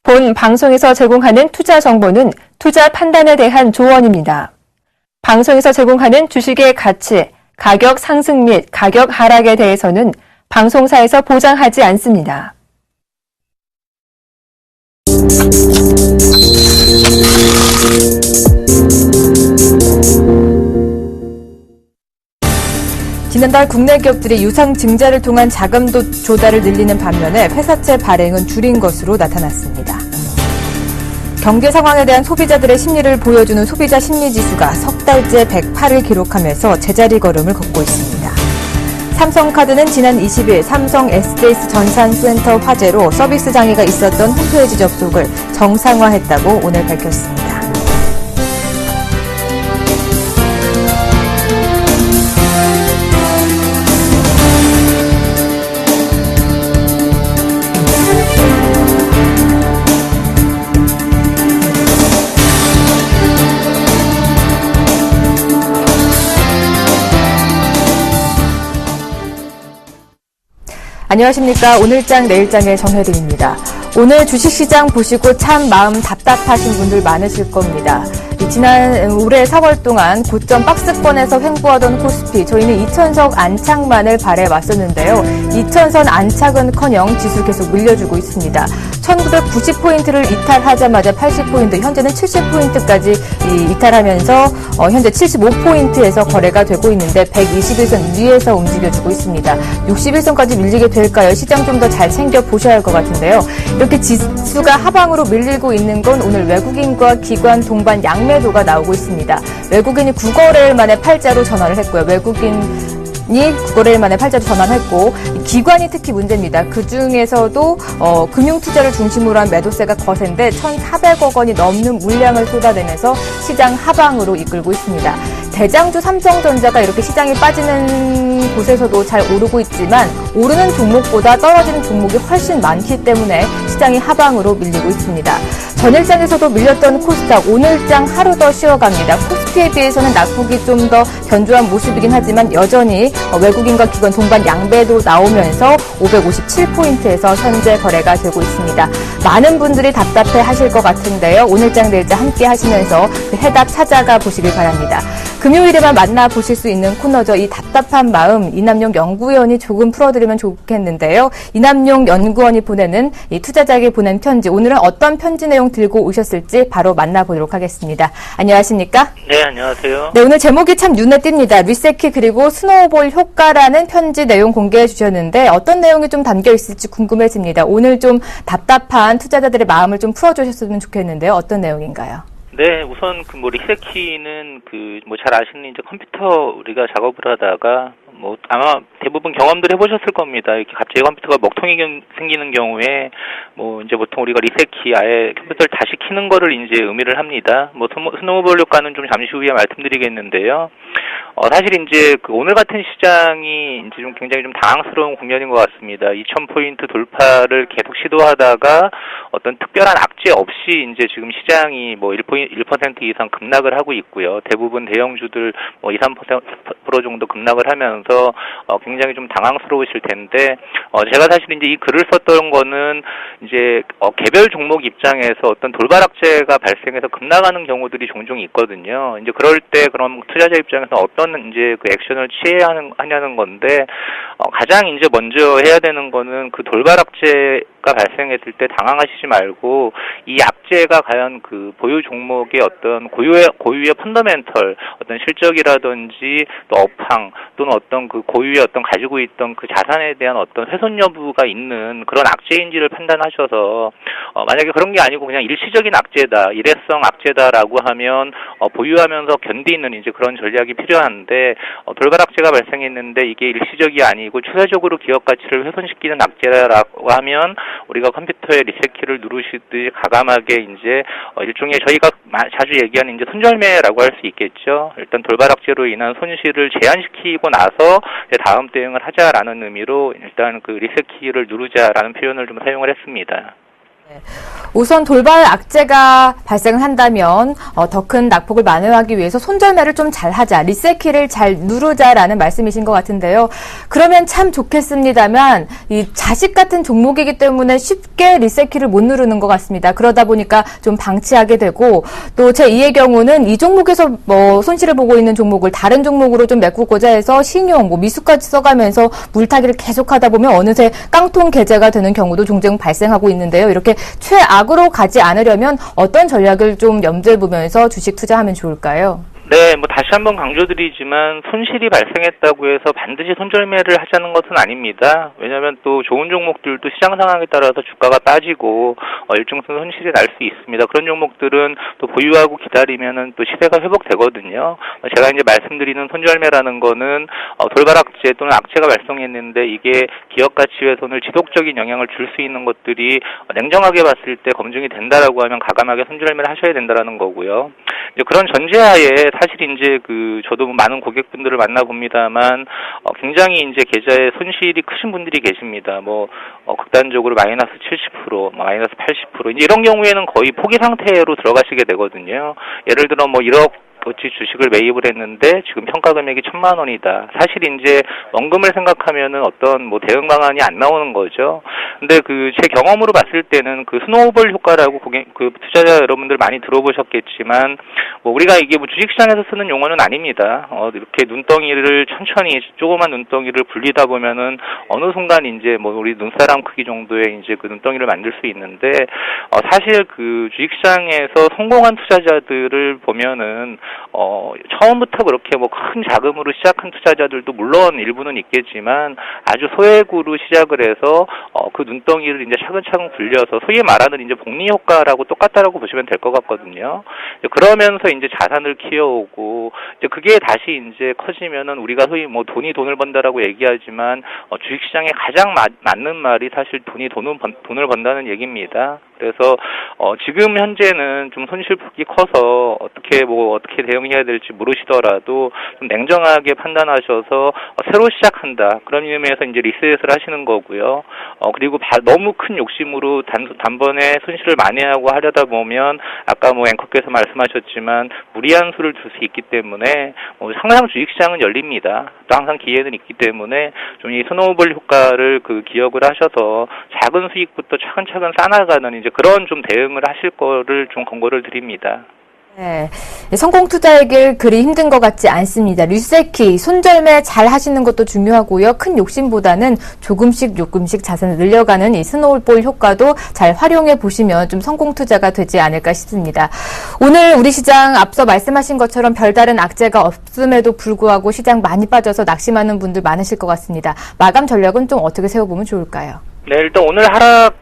본 방송에서 제공하는 투자 정보는 투자 판단에 대한 조언입니다. 방송에서 제공하는 주식의 가치, 가격 상승 및 가격 하락에 대해서는 방송사에서 보장하지 않습니다. 지난달 국내 기업들이 유상 증자를 통한 자금 조달을 늘리는 반면에 회사채 발행은 줄인 것으로 나타났습니다. 경제 상황에 대한 소비자들의 심리를 보여주는 소비자 심리지수가 석 달째 108을 기록하면서 제자리 걸음을 걷고 있습니다. 삼성카드는 지난 20일 삼성 SDS 전산센터 화재로 서비스 장애가 있었던 홈페이지 접속을 정상화했다고 오늘 밝혔습니다. 안녕하십니까. 오늘장 내일장의 정혜림입니다. 오늘 주식시장 보시고 참 마음 답답하신 분들 많으실 겁니다. 지난 올해 4월 동안 고점 박스권에서 횡보하던 코스피, 저희는 2천선 안착만을 바라왔었는데요. 2천선 안착은커녕 지수 계속 밀려주고 있습니다. 1990포인트를 이탈하자마자 80포인트, 현재는 70포인트까지 이탈하면서 현재 75포인트에서 거래가 되고 있는데 121선 위에서 움직여주고 있습니다. 61선까지 밀리게 될까요? 시장 좀 더 잘 챙겨보셔야 할 것 같은데요. 이렇게 지수가 하방으로 밀리고 있는 건 오늘 외국인과 기관 동반 양매도가 나오고 있습니다. 외국인이 9거래일 만에 팔자로 전환을 했고요. 외국인이 9거래일 만에 팔자로 전환했고 기관이 특히 문제입니다. 그중에서도 금융투자를 중심으로 한 매도세가 거센데 1,400억 원이 넘는 물량을 쏟아내면서 시장 하방으로 이끌고 있습니다. 대장주 삼성전자가 이렇게 시장이 빠지는 곳에서도 잘 오르고 있지만 오르는 종목보다 떨어지는 종목이 훨씬 많기 때문에 시장이 하방으로 밀리고 있습니다. 전일장에서도 밀렸던 코스닥, 오늘장 하루 더 쉬어갑니다. 코스피에 비해서는 낙폭이 좀 더 견조한 모습이긴 하지만 여전히 외국인과 기관 동반 양배도 나오면서 557포인트에서 현재 거래가 되고 있습니다. 많은 분들이 답답해 하실 것 같은데요. 오늘장 내일장 함께 하시면서 그 해답 찾아가 보시길 바랍니다. 금요일에만 만나보실 수 있는 코너죠. 이 답답한 마음 이남용 연구위원이 조금 풀어드리면 좋겠는데요. 이남용 연구원이 보내는 이 투자자에게 보낸 편지, 오늘은 어떤 편지 내용 들고 오셨을지 바로 만나보도록 하겠습니다. 안녕하십니까? 네, 안녕하세요. 네, 오늘 제목이 참 눈에 띕니다. 리세키 그리고 스노우볼 효과라는 편지 내용 공개해 주셨는데 어떤 내용이 좀 담겨 있을지 궁금해집니다. 오늘 좀 답답한 투자자들의 마음을 좀 풀어주셨으면 좋겠는데요. 어떤 내용인가요? 네, 우선 리세키는 잘 아시는 이제 컴퓨터 우리가 작업을 하다가 아마 대부분 경험들 해보셨을 겁니다. 이렇게 갑자기 컴퓨터가 먹통이 생기는 경우에 이제 보통 우리가 리셋키 아예 컴퓨터를 다시 켜는 거를 이제 의미를 합니다. 스노우볼 효과는 좀 잠시 후에 말씀드리겠는데요. 사실 이제 오늘 같은 시장이 이제 좀 굉장히 좀 당황스러운 국면인 것 같습니다. 2,000포인트 돌파를 계속 시도하다가 어떤 특별한 악재 없이 이제 지금 시장이 1% 이상 급락을 하고 있고요. 대부분 대형주들 2, 3% 정도 급락을 하면서 굉장히 좀 당황스러우실 텐데, 제가 사실 이제 이 글을 썼던 거는 이제 개별 종목 입장에서 어떤 돌발 악재가 발생해서 급락하는 경우들이 종종 있거든요. 이제 그럴 때 그럼 투자자 입장에서 어떤 이제 그 액션을 취해야 하냐는 건데, 가장 이제 먼저 해야 되는 거는 그 돌발 악재가 발생했을 때 당황하시지 말고 이 악재가 과연 그 보유 종목의 어떤 고유의 펀더멘털, 어떤 실적이라든지 또 업황 또는 어떤 그 고유의 어떤 가지고 있던 그 자산에 대한 어떤 훼손 여부가 있는 그런 악재인지를 판단하셔서 만약에 그런 게 아니고 그냥 일시적인 악재다, 일회성 악재다라고 하면 보유하면서 견디는 이제 그런 전략이 필요한데, 돌발 악재가 발생했는데 이게 일시적이 아니고 추세적으로 기업 가치를 훼손시키는 악재라고 하면 우리가 컴퓨터에 리셋키를 누르시듯이 과감하게 이제 일종의 저희가 자주 얘기하는 이제 손절매라고 할 수 있겠죠. 일단 돌발 악재로 인한 손실을 제한시키고 나서 다음 대응을 하자라는 의미로 일단 그 리셋키를 누르자라는 표현을 좀 사용을 했습니다. 우선 돌발 악재가 발생을 한다면 더 큰 낙폭을 만회하기 위해서 손절매를 좀 잘하자, 리셋키를 잘 누르자라는 말씀이신 것 같은데요. 그러면 참 좋겠습니다만 이 자식 같은 종목이기 때문에 쉽게 리셋키를 못 누르는 것 같습니다. 그러다 보니까 좀 방치하게 되고, 또 제2의 경우는 이 종목에서 손실을 보고 있는 종목을 다른 종목으로 좀 메꾸고자 해서 신용, 미수까지 써가면서 물타기를 계속하다 보면 어느새 깡통 계좌가 되는 경우도 종종 발생하고 있는데요. 이렇게 최악으로 가지 않으려면 어떤 전략을 좀 염두에 보면서 주식 투자하면 좋을까요? 네, 다시 한번 강조드리지만 손실이 발생했다고 해서 반드시 손절매를 하자는 것은 아닙니다. 왜냐하면 또 좋은 종목들도 시장 상황에 따라서 주가가 빠지고 일정선 손실이 날 수 있습니다. 그런 종목들은 또 보유하고 기다리면은 또 시세가 회복되거든요. 제가 이제 말씀드리는 손절매라는 거는 돌발 악재 또는 악재가 발생했는데 이게 기업 가치 훼손을 지속적인 영향을 줄 수 있는 것들이 냉정하게 봤을 때 검증이 된다라고 하면 가감하게 손절매를 하셔야 된다라는 거고요. 이제 그런 전제하에 사실 이제 저도 많은 고객분들을 만나봅니다만 굉장히 이제 계좌에 손실이 크신 분들이 계십니다. 극단적으로 마이너스 70%, 마이너스 80% 이제 이런 경우에는 거의 포기 상태로 들어가시게 되거든요. 예를 들어 1억 어치 주식을 매입을 했는데 지금 평가 금액이 1,000만 원이다. 사실 이제 원금을 생각하면은 어떤 대응 방안이 안 나오는 거죠. 근데 제 경험으로 봤을 때는 스노우볼 효과라고 투자자 여러분들 많이 들어보셨겠지만 우리가 이게 주식시장에서 쓰는 용어는 아닙니다. 이렇게 눈덩이를 천천히 조그만 눈덩이를 굴리다 보면은 어느 순간 이제 우리 눈사람 크기 정도의 이제 눈덩이를 만들 수 있는데 사실 주식시장에서 성공한 투자자들을 보면은 처음부터 그렇게 큰 자금으로 시작한 투자자들도 물론 일부는 있겠지만 아주 소액으로 시작을 해서 그 눈덩이를 이제 차근차근 굴려서 소위 말하는 이제 복리 효과라고 똑같다라고 보시면 될 것 같거든요. 그러면서 이제 자산을 키워오고 이제 그게 다시 이제 커지면은 우리가 소위 돈이 돈을 번다라고 얘기하지만 주식시장에 가장 맞는 말이 사실 돈이 돈을 번다는 얘기입니다. 그래서 지금 현재는 좀 손실폭이 커서 어떻게 대응해야 될지 모르시더라도 좀 냉정하게 판단하셔서 새로 시작한다. 그런 의미에서 이제 리셋을 하시는 거고요. 그리고 너무 큰 욕심으로 단번에 손실을 만회하고 하려다 보면 아까 앵커께서 말씀하셨지만 무리한 수를 둘 수 있기 때문에 항상 주식시장은 열립니다. 또 항상 기회는 있기 때문에 좀 이 스노우볼 효과를 기억을 하셔서 작은 수익부터 차근차근 쌓아가는 이제 그런 좀 대응을 하실 거를 좀 권고를 드립니다. 네, 성공 투자하길 그리 힘든 것 같지 않습니다. 리셋키, 손절매 잘 하시는 것도 중요하고요. 큰 욕심보다는 조금씩 자산을 늘려가는 이 스노우볼 효과도 잘 활용해 보시면 좀 성공 투자가 되지 않을까 싶습니다. 오늘 우리 시장 앞서 말씀하신 것처럼 별다른 악재가 없음에도 불구하고 시장 많이 빠져서 낙심하는 분들 많으실 것 같습니다. 마감 전략은 좀 어떻게 세워보면 좋을까요? 네, 일단 오늘 하락,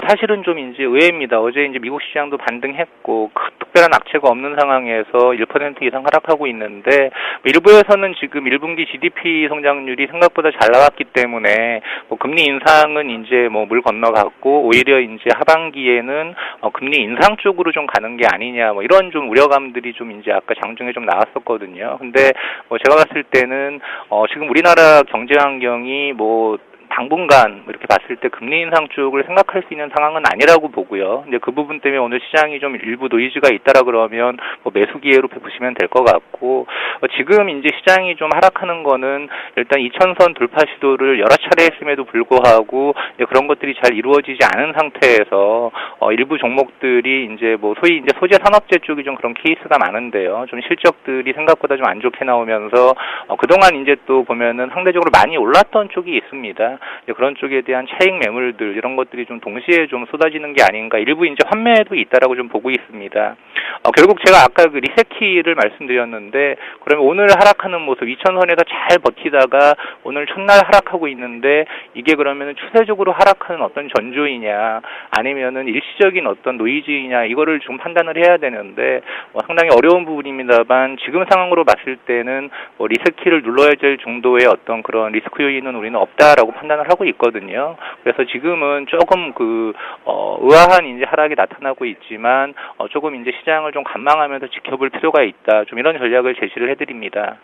사실은 좀 이제 의외입니다. 어제 이제 미국 시장도 반등했고, 특별한 악재가 없는 상황에서 1% 이상 하락하고 있는데, 일부에서는 지금 1분기 GDP 성장률이 생각보다 잘 나왔기 때문에, 금리 인상은 이제 물 건너갔고, 오히려 이제 하반기에는, 금리 인상 쪽으로 좀 가는 게 아니냐, 이런 좀 우려감들이 좀 이제 아까 장중에 좀 나왔었거든요. 근데, 제가 봤을 때는, 지금 우리나라 경제 환경이 당분간 이렇게 봤을 때 금리 인상 쪽을 생각할 수 있는 상황은 아니라고 보고요. 이제 그 부분 때문에 오늘 시장이 좀 일부 노이즈가 있다라 그러면 매수 기회로 보시면 될 것 같고 지금 이제 시장이 좀 하락하는 거는 일단 2000선 돌파 시도를 여러 차례 했음에도 불구하고 이제 그런 것들이 잘 이루어지지 않은 상태에서 일부 종목들이 이제 소위 이제 소재 산업재 쪽이 좀 그런 케이스가 많은데요. 좀 실적들이 생각보다 좀 안 좋게 나오면서 그동안 이제 또 보면은 상대적으로 많이 올랐던 쪽이 있습니다. 그런 쪽에 대한 차익 매물들 이런 것들이 좀 동시에 좀 쏟아지는 게 아닌가 일부 이제 환매도 있다라고 좀 보고 있습니다. 결국 제가 아까 리셋키를 말씀드렸는데 그러면 오늘 하락하는 모습 2000선에서 잘 버티다가 오늘 첫날 하락하고 있는데 이게 그러면은 추세적으로 하락하는 어떤 전조이냐 아니면은 일시적인 어떤 노이즈이냐 이거를 좀 판단을 해야 되는데 상당히 어려운 부분입니다만 지금 상황으로 봤을 때는 리셋키를 눌러야 될 정도의 어떤 그런 리스크 요인은 우리는 없다라고 판단을 하고 있거든요. 그래서 지금은 조금 의아한 이제 하락이 나타나고 있지만 조금 이제 시장을 좀 관망하면서 지켜볼 필요가 있다. 좀 이런 전략을 제시를 해드립니다.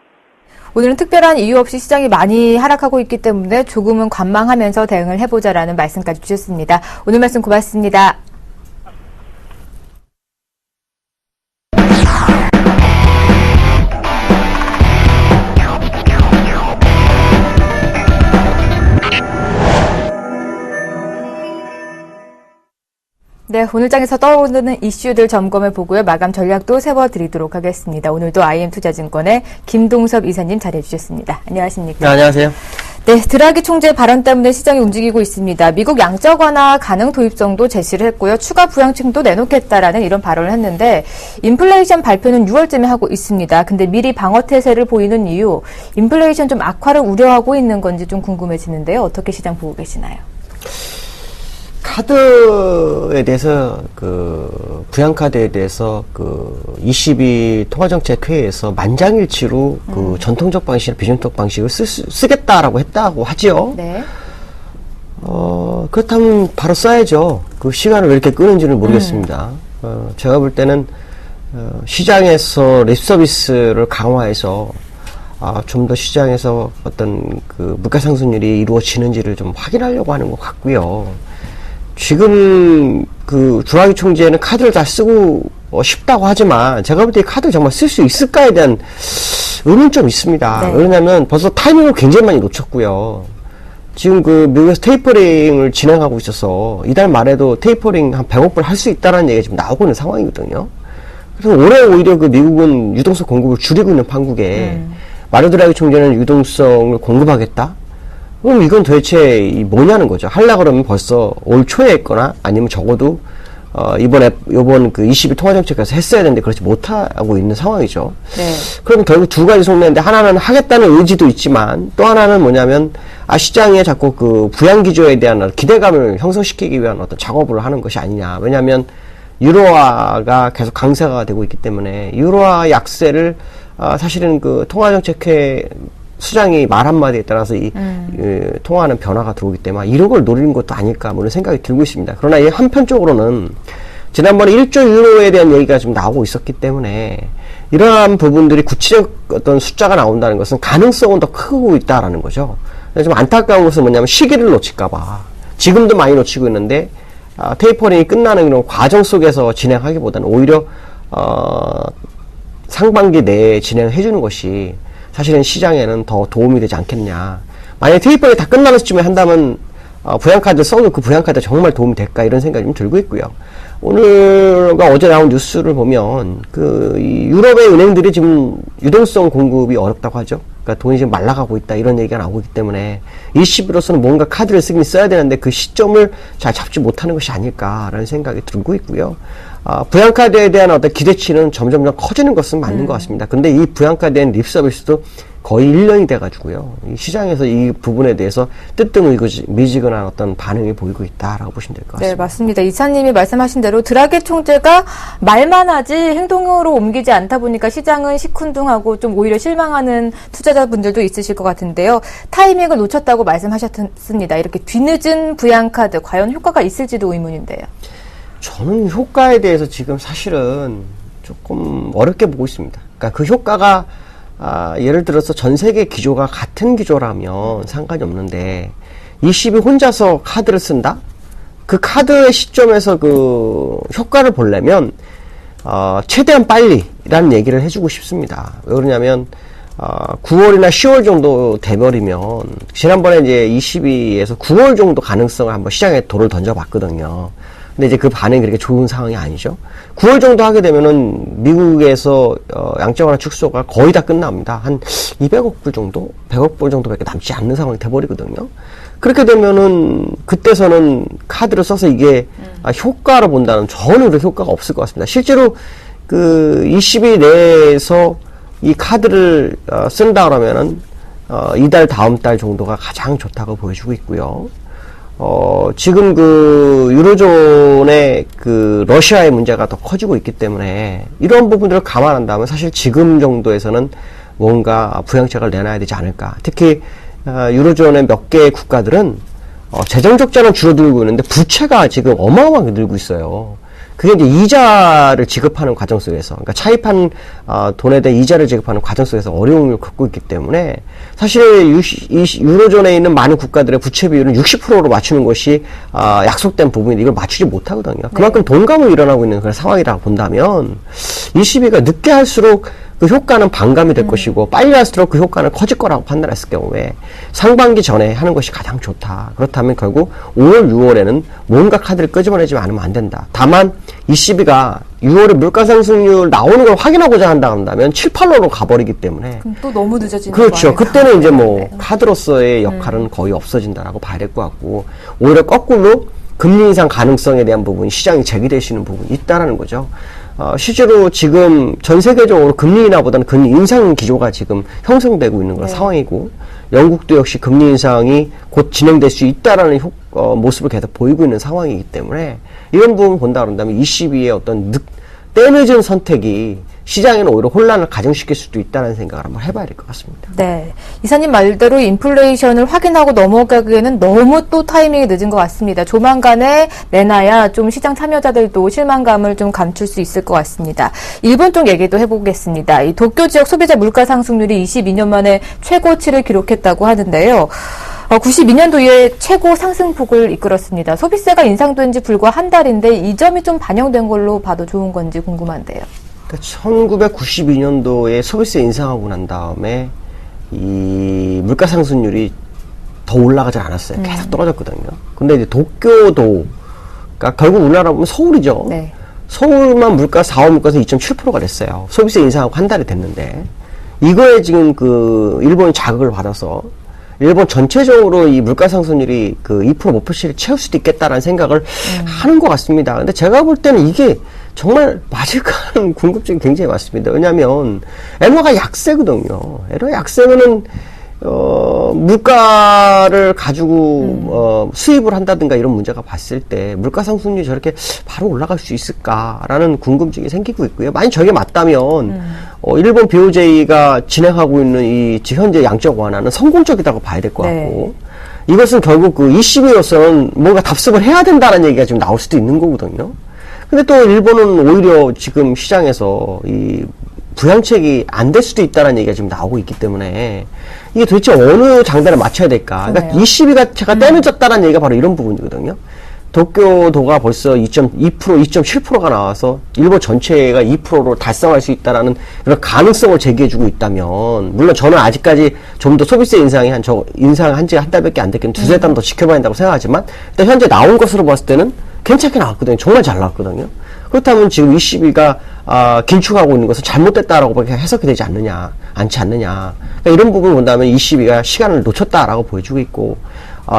오늘은 특별한 이유 없이 시장이 많이 하락하고 있기 때문에 조금은 관망하면서 대응을 해보자라는 말씀까지 주셨습니다. 오늘 말씀 고맙습니다. 네, 오늘 장에서 떠오르는 이슈들 점검해 보고요. 마감 전략도 세워드리도록 하겠습니다. 오늘도 IM투자증권의 김동섭 이사님 자리해 주셨습니다. 안녕하십니까? 네, 안녕하세요. 네, 드라기 총재 발언 때문에 시장이 움직이고 있습니다. 미국 양적 완화 가능 도입성도 제시를 했고요. 추가 부양책도 내놓겠다라는 이런 발언을 했는데 인플레이션 발표는 6월쯤에 하고 있습니다. 근데 미리 방어 태세를 보이는 이유, 인플레이션 좀 악화를 우려하고 있는 건지 좀 궁금해지는데요. 어떻게 시장 보고 계시나요? 카드에 대해서 부양카드에 대해서 22 통화정책회의에서 만장일치로 전통적 방식이나 비전통 방식을 쓰겠다라고 했다고 하지요. 네. 그렇다면 바로 써야죠. 그 시간을 왜 이렇게 끄는지는 모르겠습니다. 제가 볼 때는 시장에서 립서비스를 강화해서 좀 더 시장에서 어떤 물가 상승률이 이루어지는지를 좀 확인하려고 하는 것 같고요. 지금 드라기 총재는 카드를 다 쓰고 싶다고 하지만 제가 볼 때 카드 정말 쓸 수 있을까에 대한 의문이 좀 있습니다. 네. 왜냐하면 벌써 타이밍을 굉장히 많이 놓쳤고요. 지금 미국에서 테이퍼링을 진행하고 있어서 이달 말에도 테이퍼링 한 100억 불 할 수 있다는 얘기가 지금 나오고 있는 상황이거든요. 그래서 올해 오히려 미국은 유동성 공급을 줄이고 있는 판국에 마리오 드라기 총재는 유동성을 공급하겠다? 그럼 이건 도대체 뭐냐는 거죠. 하려고 그러면 벌써 올 초에 했거나 아니면 적어도 이번 22 통화정책에서 했어야 되는데 그렇지 못하고 있는 상황이죠. 네. 그럼 결국 두 가지 속내인데 하나는 하겠다는 의지도 있지만 또 하나는 뭐냐면 시장에 자꾸 부양기조에 대한 기대감을 형성시키기 위한 어떤 작업을 하는 것이 아니냐. 왜냐하면 유로화가 계속 강세가 되고 있기 때문에 유로화 약세를 사실은 통화정책회 수장이 말 한마디에 따라서 통화하는 변화가 들어오기 때문에 이런 걸 노리는 것도 아닐까 뭐 이런 생각이 들고 있습니다. 그러나 이 한편적으로는 지난번에 1조 유로에 대한 얘기가 좀 나오고 있었기 때문에 이러한 부분들이 구체적 어떤 숫자가 나온다는 것은 가능성은 더 크고 있다라는 거죠. 좀 안타까운 것은 뭐냐면 시기를 놓칠까봐 지금도 많이 놓치고 있는데 테이퍼링이 끝나는 이런 과정 속에서 진행하기보다는 오히려 상반기 내에 진행해 주는 것이 사실은 시장에는 더 도움이 되지 않겠냐. 만약에 테이퍼링이 다 끝나는 시점에 한다면 부양카드 써도 그 부양카드 정말 도움이 될까 이런 생각이 좀 들고 있고요. 오늘과 어제 나온 뉴스를 보면 이 유럽의 은행들이 지금 유동성 공급이 어렵다고 하죠. 그러니까 돈이 지금 말라가고 있다 이런 얘기가 나오고 있기 때문에 ECB로서는 뭔가 카드를 쓰긴 써야 되는데 그 시점을 잘 잡지 못하는 것이 아닐까라는 생각이 들고 있고요. 부양카드에 대한 어떤 기대치는 점점 커지는 것은 맞는 것 같습니다. 근데 이 부양카드에 대한 립서비스도 거의 1년이 돼가지고요. 이 시장에서 이 부분에 대해서 뜨뜻미지근한 어떤 반응이 보이고 있다라고 보시면 될 것 같습니다. 네, 맞습니다. 이사님이 말씀하신 대로 드라기 총재가 말만 하지 행동으로 옮기지 않다 보니까 시장은 시큰둥하고 좀 오히려 실망하는 투자자분들도 있으실 것 같은데요. 타이밍을 놓쳤다고 말씀하셨습니다. 이렇게 뒤늦은 부양카드 과연 효과가 있을지도 의문인데요. 저는 효과에 대해서 지금 사실은 조금 어렵게 보고 있습니다. 그러니까 그 효과가 예를 들어서 전 세계 기조가 같은 기조라면 상관이 없는데 22 혼자서 카드를 쓴다? 그 카드의 시점에서 효과를 보려면 최대한 빨리라는 얘기를 해주고 싶습니다. 왜 그러냐면 9월이나 10월 정도 돼버리면 지난번에 이제 22에서 9월 정도 가능성을 한번 시장에 돌을 던져봤거든요. 근데 이제 그 반응이 그렇게 좋은 상황이 아니죠. 9월 정도 하게 되면은 미국에서 양적 완화 축소가 거의 다 끝납니다. 한 200억 불 정도, 100억 불 정도밖에 남지 않는 상황이 돼버리거든요. 그렇게 되면은 그때서는 카드를 써서 이게 효과로 본다는 저는 그렇게 효과가 없을 것 같습니다. 실제로 22 내에서 이 카드를 쓴다 그러면은 이달 다음 달 정도가 가장 좋다고 보여주고 있고요. 지금 유로존의 러시아의 문제가 더 커지고 있기 때문에 이런 부분들을 감안한다면 사실 지금 정도에서는 뭔가 부양책을 내놔야 되지 않을까. 특히 유로존의 몇 개의 국가들은 재정 적자는 줄어들고 있는데 부채가 지금 어마어마하게 늘고 있어요. 그게 이제 이자를 지급하는 과정 속에서, 그러니까 차입한 돈에 대한 이자를 지급하는 과정 속에서 어려움을 겪고 있기 때문에 사실 유로존에 있는 많은 국가들의 부채 비율은 60%로 맞추는 것이 약속된 부분인데 이걸 맞추지 못하거든요. 그만큼 돈감이 일어나고 있는 그런 상황이라고 본다면 22가 늦게 할수록 그 효과는 반감이 될 것이고 빨리 할수록 그 효과는 커질 거라고 판단했을 경우에 상반기 전에 하는 것이 가장 좋다. 그렇다면 결국 5월, 6월에는 뭔가 카드를 끄집어내지 않으면 안 된다. 다만 ECB가 6월에 물가상승률 나오는 걸 확인하고자 한다면 7, 8월로 가버리기 때문에 그럼 또 너무 늦어지는 그렇죠. 그때는 이제 뭐 네. 카드로서의 역할은 거의 없어진다라고 봐야 될 것 같고 오히려 거꾸로 금리 인상 가능성에 대한 부분이 시장이 제기되시는 부분이 있다라는 거죠. 실제로 지금 전 세계적으로 금리 인하보다는 금리 인상 기조가 지금 형성되고 있는 그런 네. 상황이고 영국도 역시 금리 인상이 곧 진행될 수 있다라는 모습을 계속 보이고 있는 상황이기 때문에 이런 부분을 본다 그런다면 ECB의 어떤 때늦은 선택이 시장에는 오히려 혼란을 가중시킬 수도 있다는 생각을 한번 해봐야 될 것 같습니다. 네. 이사님 말대로 인플레이션을 확인하고 넘어가기에는 너무 또 타이밍이 늦은 것 같습니다. 조만간에 내놔야 좀 시장 참여자들도 실망감을 좀 감출 수 있을 것 같습니다. 일본 쪽 얘기도 해보겠습니다. 이 도쿄 지역 소비자 물가 상승률이 22년 만에 최고치를 기록했다고 하는데요. 92년도 이후에 최고 상승폭을 이끌었습니다. 소비세가 인상된 지 불과 한 달인데 이 점이 좀 반영된 걸로 봐도 좋은 건지 궁금한데요. 1992년도에 소비세 인상하고 난 다음에 이 물가 상승률이 더 올라가지 않았어요. 계속 떨어졌거든요. 근데 이제 도쿄도, 그러니까 결국 우리나라 보면 서울이죠. 네. 서울만 물가 4월 물가에서 2.7%가 됐어요. 소비세 인상하고 한 달이 됐는데 이거에 지금 그 일본이 자극을 받아서 일본 전체적으로 이 물가 상승률이 그 2% 목표치를 채울 수도 있겠다라는 생각을 하는 것 같습니다. 근데 제가 볼 때는 이게 정말 맞을까 하는 궁금증이 굉장히 많습니다. 왜냐하면 엔화가 약세거든요. 엔화 약세면은 물가를 가지고 수입을 한다든가 이런 문제가 봤을 때 물가 상승률이 저렇게 바로 올라갈 수 있을까라는 궁금증이 생기고 있고요. 만약 저게 맞다면 일본 BOJ가 진행하고 있는 이 현재 양적 완화는 성공적이라고 봐야 될 것 같고 이것은 결국 그 ECB로서는 뭔가 답습을 해야 된다는 얘기가 지금 나올 수도 있는 거거든요. 근데 또 일본은 오히려 지금 시장에서 이 부양책이 안 될 수도 있다는 얘기가 지금 나오고 있기 때문에 이게 도대체 어느 장단에 맞춰야 될까? 그러니까 ECB가 제가 때늦었다는 얘기가 바로 이런 부분이거든요. 도쿄도가 벌써 2.2%, 2.7%가 나와서 일본 전체가 2%로 달성할 수 있다라는 그런 가능성을 제기해주고 있다면, 물론 저는 아직까지 좀 더 소비세 인상이 인상한 지가 한 달밖에 안 됐기 때문에 두세 달 더 지켜봐야 된다고 생각하지만, 일단 현재 나온 것으로 봤을 때는 괜찮게 나왔거든요. 정말 잘 나왔거든요. 그렇다면 지금 ECB가 긴축하고 있는 것은 잘못됐다라고 해석이 되지 않지 않느냐. 그러니까 이런 부분을 본다면 ECB가 시간을 놓쳤다라고 보여주고 있고,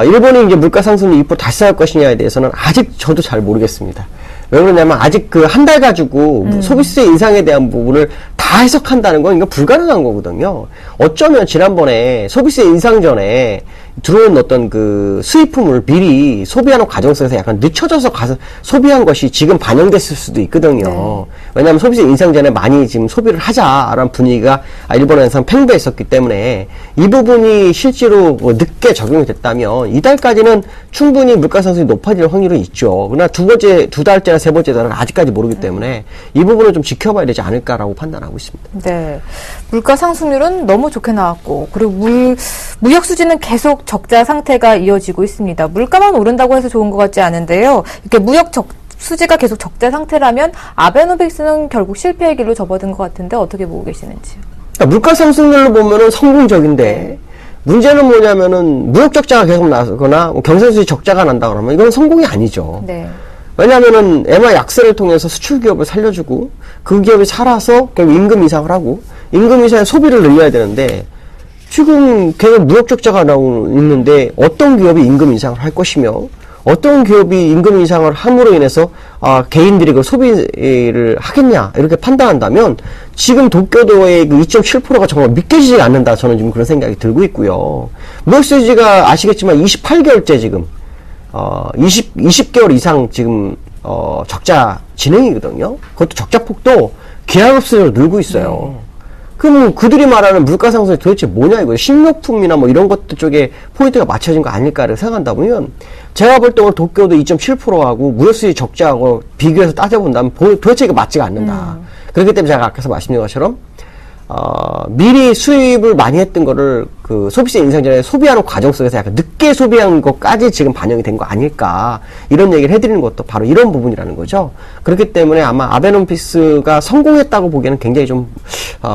일본이 이제 물가 상승률 2% 달성할 것이냐에 대해서는 아직 저도 잘 모르겠습니다. 왜 그러냐면 아직 그 한 달 가지고 소비세 인상에 대한 부분을 다 해석한다는 건 이거 불가능한 거거든요. 어쩌면 지난번에 소비세 인상 전에 들어온 어떤 그 수입품을 미리 소비하는 과정에서 약간 늦춰져서 가서 소비한 것이 지금 반영됐을 수도 있거든요. 왜냐하면 소비세 인상 전에 많이 지금 소비를 하자라는 분위기가 일본에서 팽배했었기 때문에 이 부분이 실제로 늦게 적용이 됐다면 이달까지는 충분히 물가 상승이 높아질 확률은 있죠. 그러나 두 달째나 세 번째 달은 아직까지 모르기 때문에 이 부분을 좀 지켜봐야 되지 않을까라고 판단하고 있습니다. 네. 물가 상승률은 너무 좋게 나왔고, 그리고 무역 수지는 계속 적자 상태가 이어지고 있습니다. 물가만 오른다고 해서 좋은 것 같지 않은데요. 이렇게 무역 수지가 계속 적자 상태라면 아베노믹스는 결국 실패의 길로 접어든 것 같은데 어떻게 보고 계시는지요? 그러니까 물가 상승률로 보면은 성공적인데 문제는 뭐냐면은 무역 적자가 계속 나거나 경상수지 적자가 난다 그러면 이건 성공이 아니죠. 네. 왜냐하면은 엔화 약세를 통해서 수출 기업을 살려주고 그 기업이 살아서 결국 임금 인상을 하고 임금 인상에 소비를 늘려야 되는데 지금 계속 무역 적자가 나오고 있는데 어떤 기업이 임금 인상을 할 것이며 어떤 기업이 임금 인상을 함으로 인해서 개인들이 그 소비를 하겠냐 이렇게 판단한다면 지금 도쿄도의 그 2.7%가 정말 믿겨지지 않는다. 저는 지금 그런 생각이 들고 있고요. 무역 수지가 아시겠지만 28개월째 지금 20개월 이상 지금 적자 진행이거든요. 그것도 적자폭도 기하급수로 늘고 있어요. 그럼 그들이 말하는 물가 상승이 도대체 뭐냐 이거예요. 식료품이나 뭐 이런 것들 쪽에 포인트가 맞춰진 거 아닐까를 생각한다 보면 제가 볼 때 오늘 도쿄도 2.7%하고 무역수지 적자하고 비교해서 따져본다면 도대체 이거 맞지가 않는다. 그렇기 때문에 제가 아까서 말씀드린 것처럼 미리 수입을 많이 했던 거를 그 소비세 인상 전에 소비하는 과정 속에서 약간 늦게 소비한 것까지 지금 반영이 된 거 아닐까. 이런 얘기를 해드리는 것도 바로 이런 부분이라는 거죠. 그렇기 때문에 아마 아베노미스가 성공했다고 보기에는 굉장히 좀,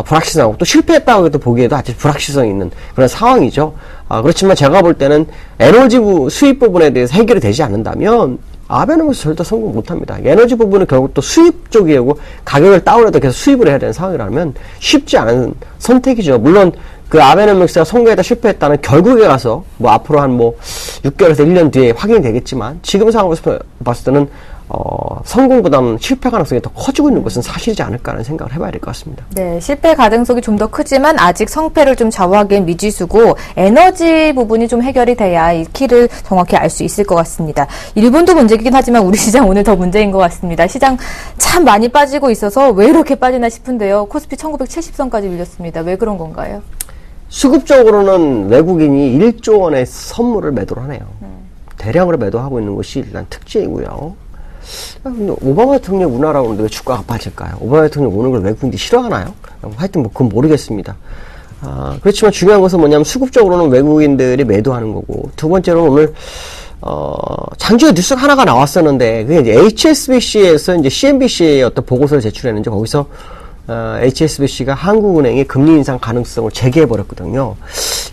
불확실하고 또 실패했다고 보기에도 아주 불확실성이 있는 그런 상황이죠. 그렇지만 제가 볼 때는 에너지 수입 부분에 대해서 해결이 되지 않는다면 아베노미스 절대 성공 못합니다. 에너지 부분은 결국 또 수입 쪽이고 가격을 다운해도 계속 수입을 해야 되는 상황이라면 쉽지 않은 선택이죠. 물론 그 아베노믹스가 성공했다 실패했다는 결국에 가서 뭐 앞으로 한 뭐 6개월에서 1년 뒤에 확인이 되겠지만 지금 상황에서 봤을 때는 성공보다는 실패 가능성이 더 커지고 있는 것은 사실이지 않을까라는 생각을 해봐야 될 것 같습니다. 네, 실패 가능성이 좀 더 크지만 아직 성패를 좀 좌우하기엔 미지수고 에너지 부분이 좀 해결이 돼야 이 키를 정확히 알 수 있을 것 같습니다. 일본도 문제이긴 하지만 우리 시장 오늘 더 문제인 것 같습니다. 시장 참 많이 빠지고 있어서 왜 이렇게 빠지나 싶은데요. 코스피 1970선까지 밀렸습니다. 왜 그런 건가요? 수급적으로는 외국인이 1조 원의 선물을 매도를 하네요. 대량으로 매도하고 있는 것이 일단 특징이고요. 근데 오바마 대통령 우나라고 하는데 왜 주가가 빠질까요? 오바마 대통령 오는 걸 외국인들이 싫어하나요? 하여튼 뭐 그건 모르겠습니다. 그렇지만 중요한 것은 뭐냐면 수급적으로는 외국인들이 매도하는 거고, 두 번째로는 오늘 장주에 뉴스가 하나가 나왔었는데 그게 이제 HSBC에서 이제 CNBC의 어떤 보고서를 제출했는지 거기서 HSBC가 한국은행의 금리 인상 가능성을 제기해버렸거든요.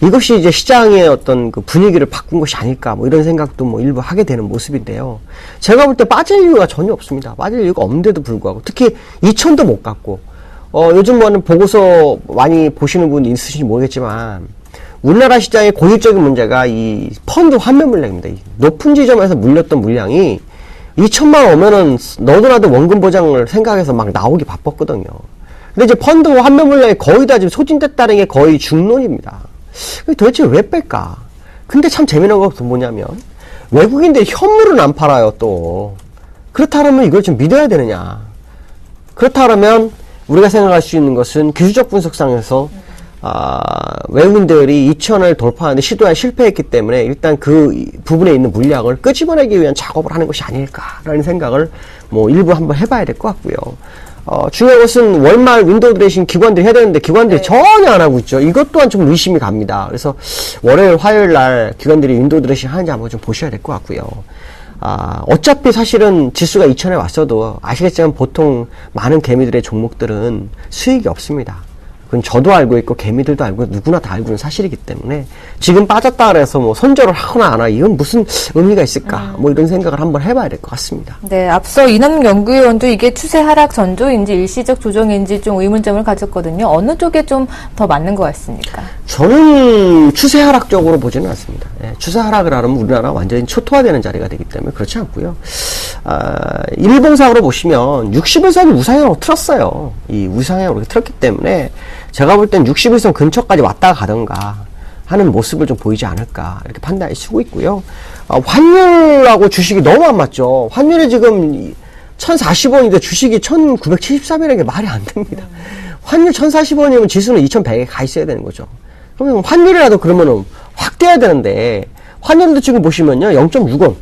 이것이 이제 시장의 어떤 그 분위기를 바꾼 것이 아닐까, 뭐 이런 생각도 뭐 일부 하게 되는 모습인데요. 제가 볼 때 빠질 이유가 전혀 없습니다. 빠질 이유가 없는데도 불구하고, 특히 2천도 못 갔고, 요즘 뭐는 보고서 많이 보시는 분 있으신지 모르겠지만, 우리나라 시장의 고질적인 문제가 이 펀드 환매 물량입니다. 이 높은 지점에서 물렸던 물량이 2천만 원 오면은 너도나도 원금 보장을 생각해서 막 나오기 바빴거든요. 근데 이제 펀드 환매 물량이 거의 다 지금 소진됐다는 게 거의 중론입니다. 도대체 왜 뺄까? 근데 참 재미난 것은 뭐냐면 외국인들이 현물은 안 팔아요. 또 그렇다면 이걸 좀 믿어야 되느냐? 그렇다면 우리가 생각할 수 있는 것은 기술적 분석상에서 외국인들이 2천을 돌파하는데 시도에 실패했기 때문에 일단 그 부분에 있는 물량을 끄집어내기 위한 작업을 하는 것이 아닐까라는 생각을 뭐 일부 한번 해봐야 될 것 같고요. 중요한 것은 월말 윈도우 드레싱 기관들이 해야 되는데 기관들이 네. 전혀 안 하고 있죠. 이것 또한 좀 의심이 갑니다. 그래서 월요일, 화요일 날 기관들이 윈도우 드레싱 하는지 한번 좀 보셔야 될 것 같고요. 어차피 사실은 지수가 2천에 왔어도 아시겠지만 보통 많은 개미들의 종목들은 수익이 없습니다. 그건 저도 알고 있고 개미들도 알고 누구나 다 알고 있는 사실이기 때문에 지금 빠졌다 그래서 뭐 손절을 하거나 안 하거나 이건 무슨 의미가 있을까, 뭐 이런 생각을 한번 해봐야 될 것 같습니다. 네, 앞서 이남 연구위원도 이게 추세 하락 전조인지 일시적 조정인지 좀 의문점을 가졌거든요. 어느 쪽에 좀 더 맞는 것 같습니까? 저는 추세 하락적으로 보지는 않습니다. 추세 하락을 하려면 우리나라가 완전히 초토화되는 자리가 되기 때문에 그렇지 않고요. 일봉상으로 보시면 60일선이 우상향으로 틀었어요. 이 우상향으로 이렇게 틀었기 때문에 제가 볼 땐 61선 근처까지 왔다가 가던가 하는 모습을 좀 보이지 않을까 이렇게 판단이 쓰고 있고요. 환율하고 주식이 너무 안 맞죠. 환율이 지금 1040원인데 주식이 1973이라는 게 말이 안 됩니다. 환율 1040원이면 지수는 2100에 가 있어야 되는 거죠. 그러면 환율이라도 그러면은 확 떼야 되는데 환율도 지금 보시면요 0.6원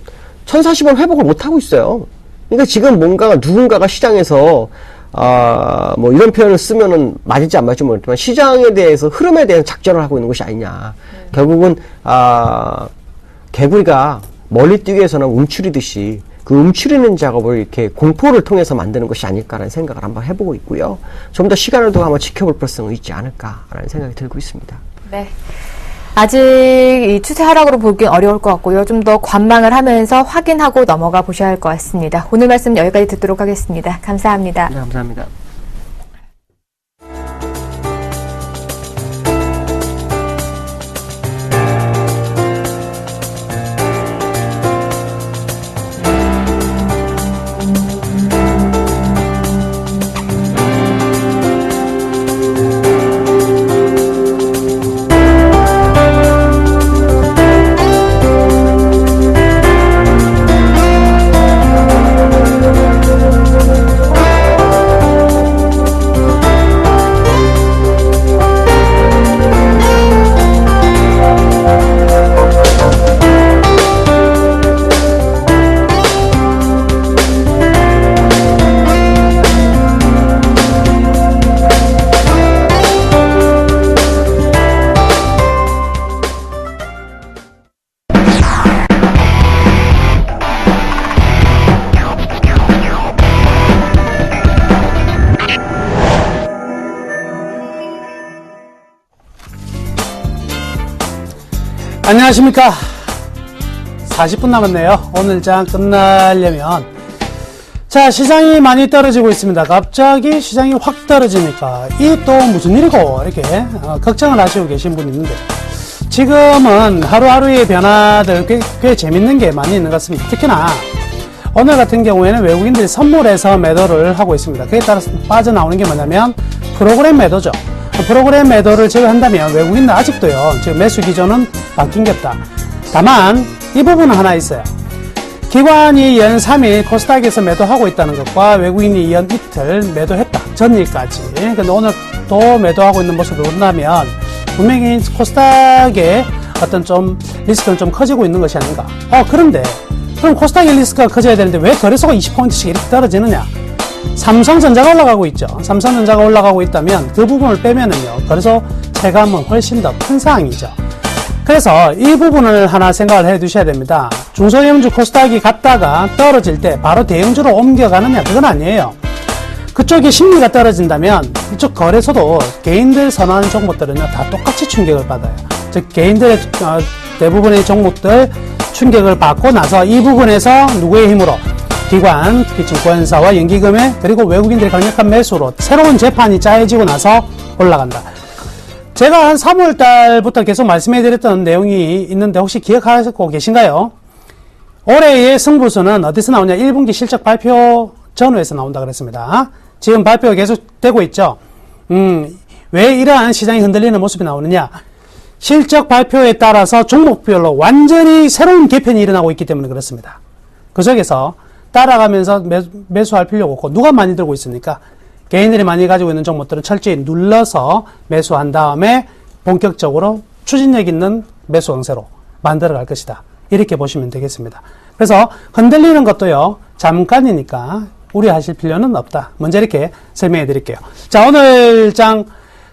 1040원 회복을 못 하고 있어요. 그러니까 지금 뭔가 누군가가 시장에서 뭐 이런 표현을 쓰면은 맞을지 안 맞을지 모르겠지만 시장에 대해서 흐름에 대한 작전을 하고 있는 것이 아니냐. 결국은 개구리가 멀리 뛰기 위해서는 움츠리듯이 그 움츠리는 작업을 이렇게 공포를 통해서 만드는 것이 아닐까라는 생각을 한번 해보고 있고요. 좀 더 시간을 두고 한번 지켜볼 필요성이 있지 않을까라는 생각이 들고 있습니다. 네. 아직 이 추세 하락으로 보기엔 어려울 것 같고요. 좀 더 관망을 하면서 확인하고 넘어가 보셔야 할 것 같습니다. 오늘 말씀 여기까지 듣도록 하겠습니다. 감사합니다. 네, 감사합니다. 안녕하십니까. 40분 남았네요. 오늘 장 끝나려면. 자, 시장이 많이 떨어지고 있습니다. 갑자기 시장이 확 떨어지니까 이 또 무슨 일이고 이렇게 걱정을 하시고 계신 분이 있는데, 지금은 하루하루의 변화들 꽤 재밌는 게 많이 있는 것 같습니다. 특히나 오늘 같은 경우에는 외국인들이 선물해서 매도를 하고 있습니다. 그에 따라서 빠져나오는 게 뭐냐면 프로그램 매도죠. 프로그램 매도를 제외한다면 외국인들 아직도요, 지금 매수 기조는 바뀐 게 없다. 다만 이 부분은 하나 있어요. 기관이 연 3일 코스닥에서 매도하고 있다는 것과 외국인이 연 이틀 매도했다, 전일까지. 근데 오늘 또 매도하고 있는 모습을 본다면 분명히 코스닥의 어떤 좀 리스크는 좀 커지고 있는 것이 아닌가. 그런데 그럼 코스닥의 리스크가 커져야 되는데 왜 거래소가 20포인트씩 이렇게 떨어지느냐? 삼성전자가 올라가고 있죠. 삼성전자가 올라가고 있다면 그 부분을 빼면은요, 거래소 체감은 훨씬 더 큰 상황이죠. 그래서 이 부분을 하나 생각을 해 두셔야 됩니다. 중소형주 코스닥이 갔다가 떨어질 때 바로 대형주로 옮겨가느냐? 그건 아니에요. 그쪽이 심리가 떨어진다면 이쪽 거래소도 개인들 선호하는 종목들은요, 다 똑같이 충격을 받아요. 즉 개인들의 대부분의 종목들 충격을 받고 나서 이 부분에서 누구의 힘으로? 기관, 특히 증권사와 연기금에, 그리고 외국인들의 강력한 매수로 새로운 재판이 짜여지고 나서 올라간다. 제가 한 3월 달부터 계속 말씀해 드렸던 내용이 있는데 혹시 기억하고 계신가요? 올해의 승부수는 어디서 나오냐? 1분기 실적 발표 전후에서 나온다 그랬습니다. 지금 발표가 계속 되고 있죠. 왜 이러한 시장이 흔들리는 모습이 나오느냐? 실적 발표에 따라서 종목별로 완전히 새로운 개편이 일어나고 있기 때문에 그렇습니다. 그 속에서 따라가면서 매수할 필요가 없고, 누가 많이 들고 있습니까? 개인들이 많이 가지고 있는 종목들은 철저히 눌러서 매수한 다음에 본격적으로 추진력 있는 매수 강세로 만들어 갈 것이다, 이렇게 보시면 되겠습니다. 그래서 흔들리는 것도요, 잠깐이니까 우려하실 필요는 없다. 먼저 이렇게 설명해 드릴게요. 자, 오늘 장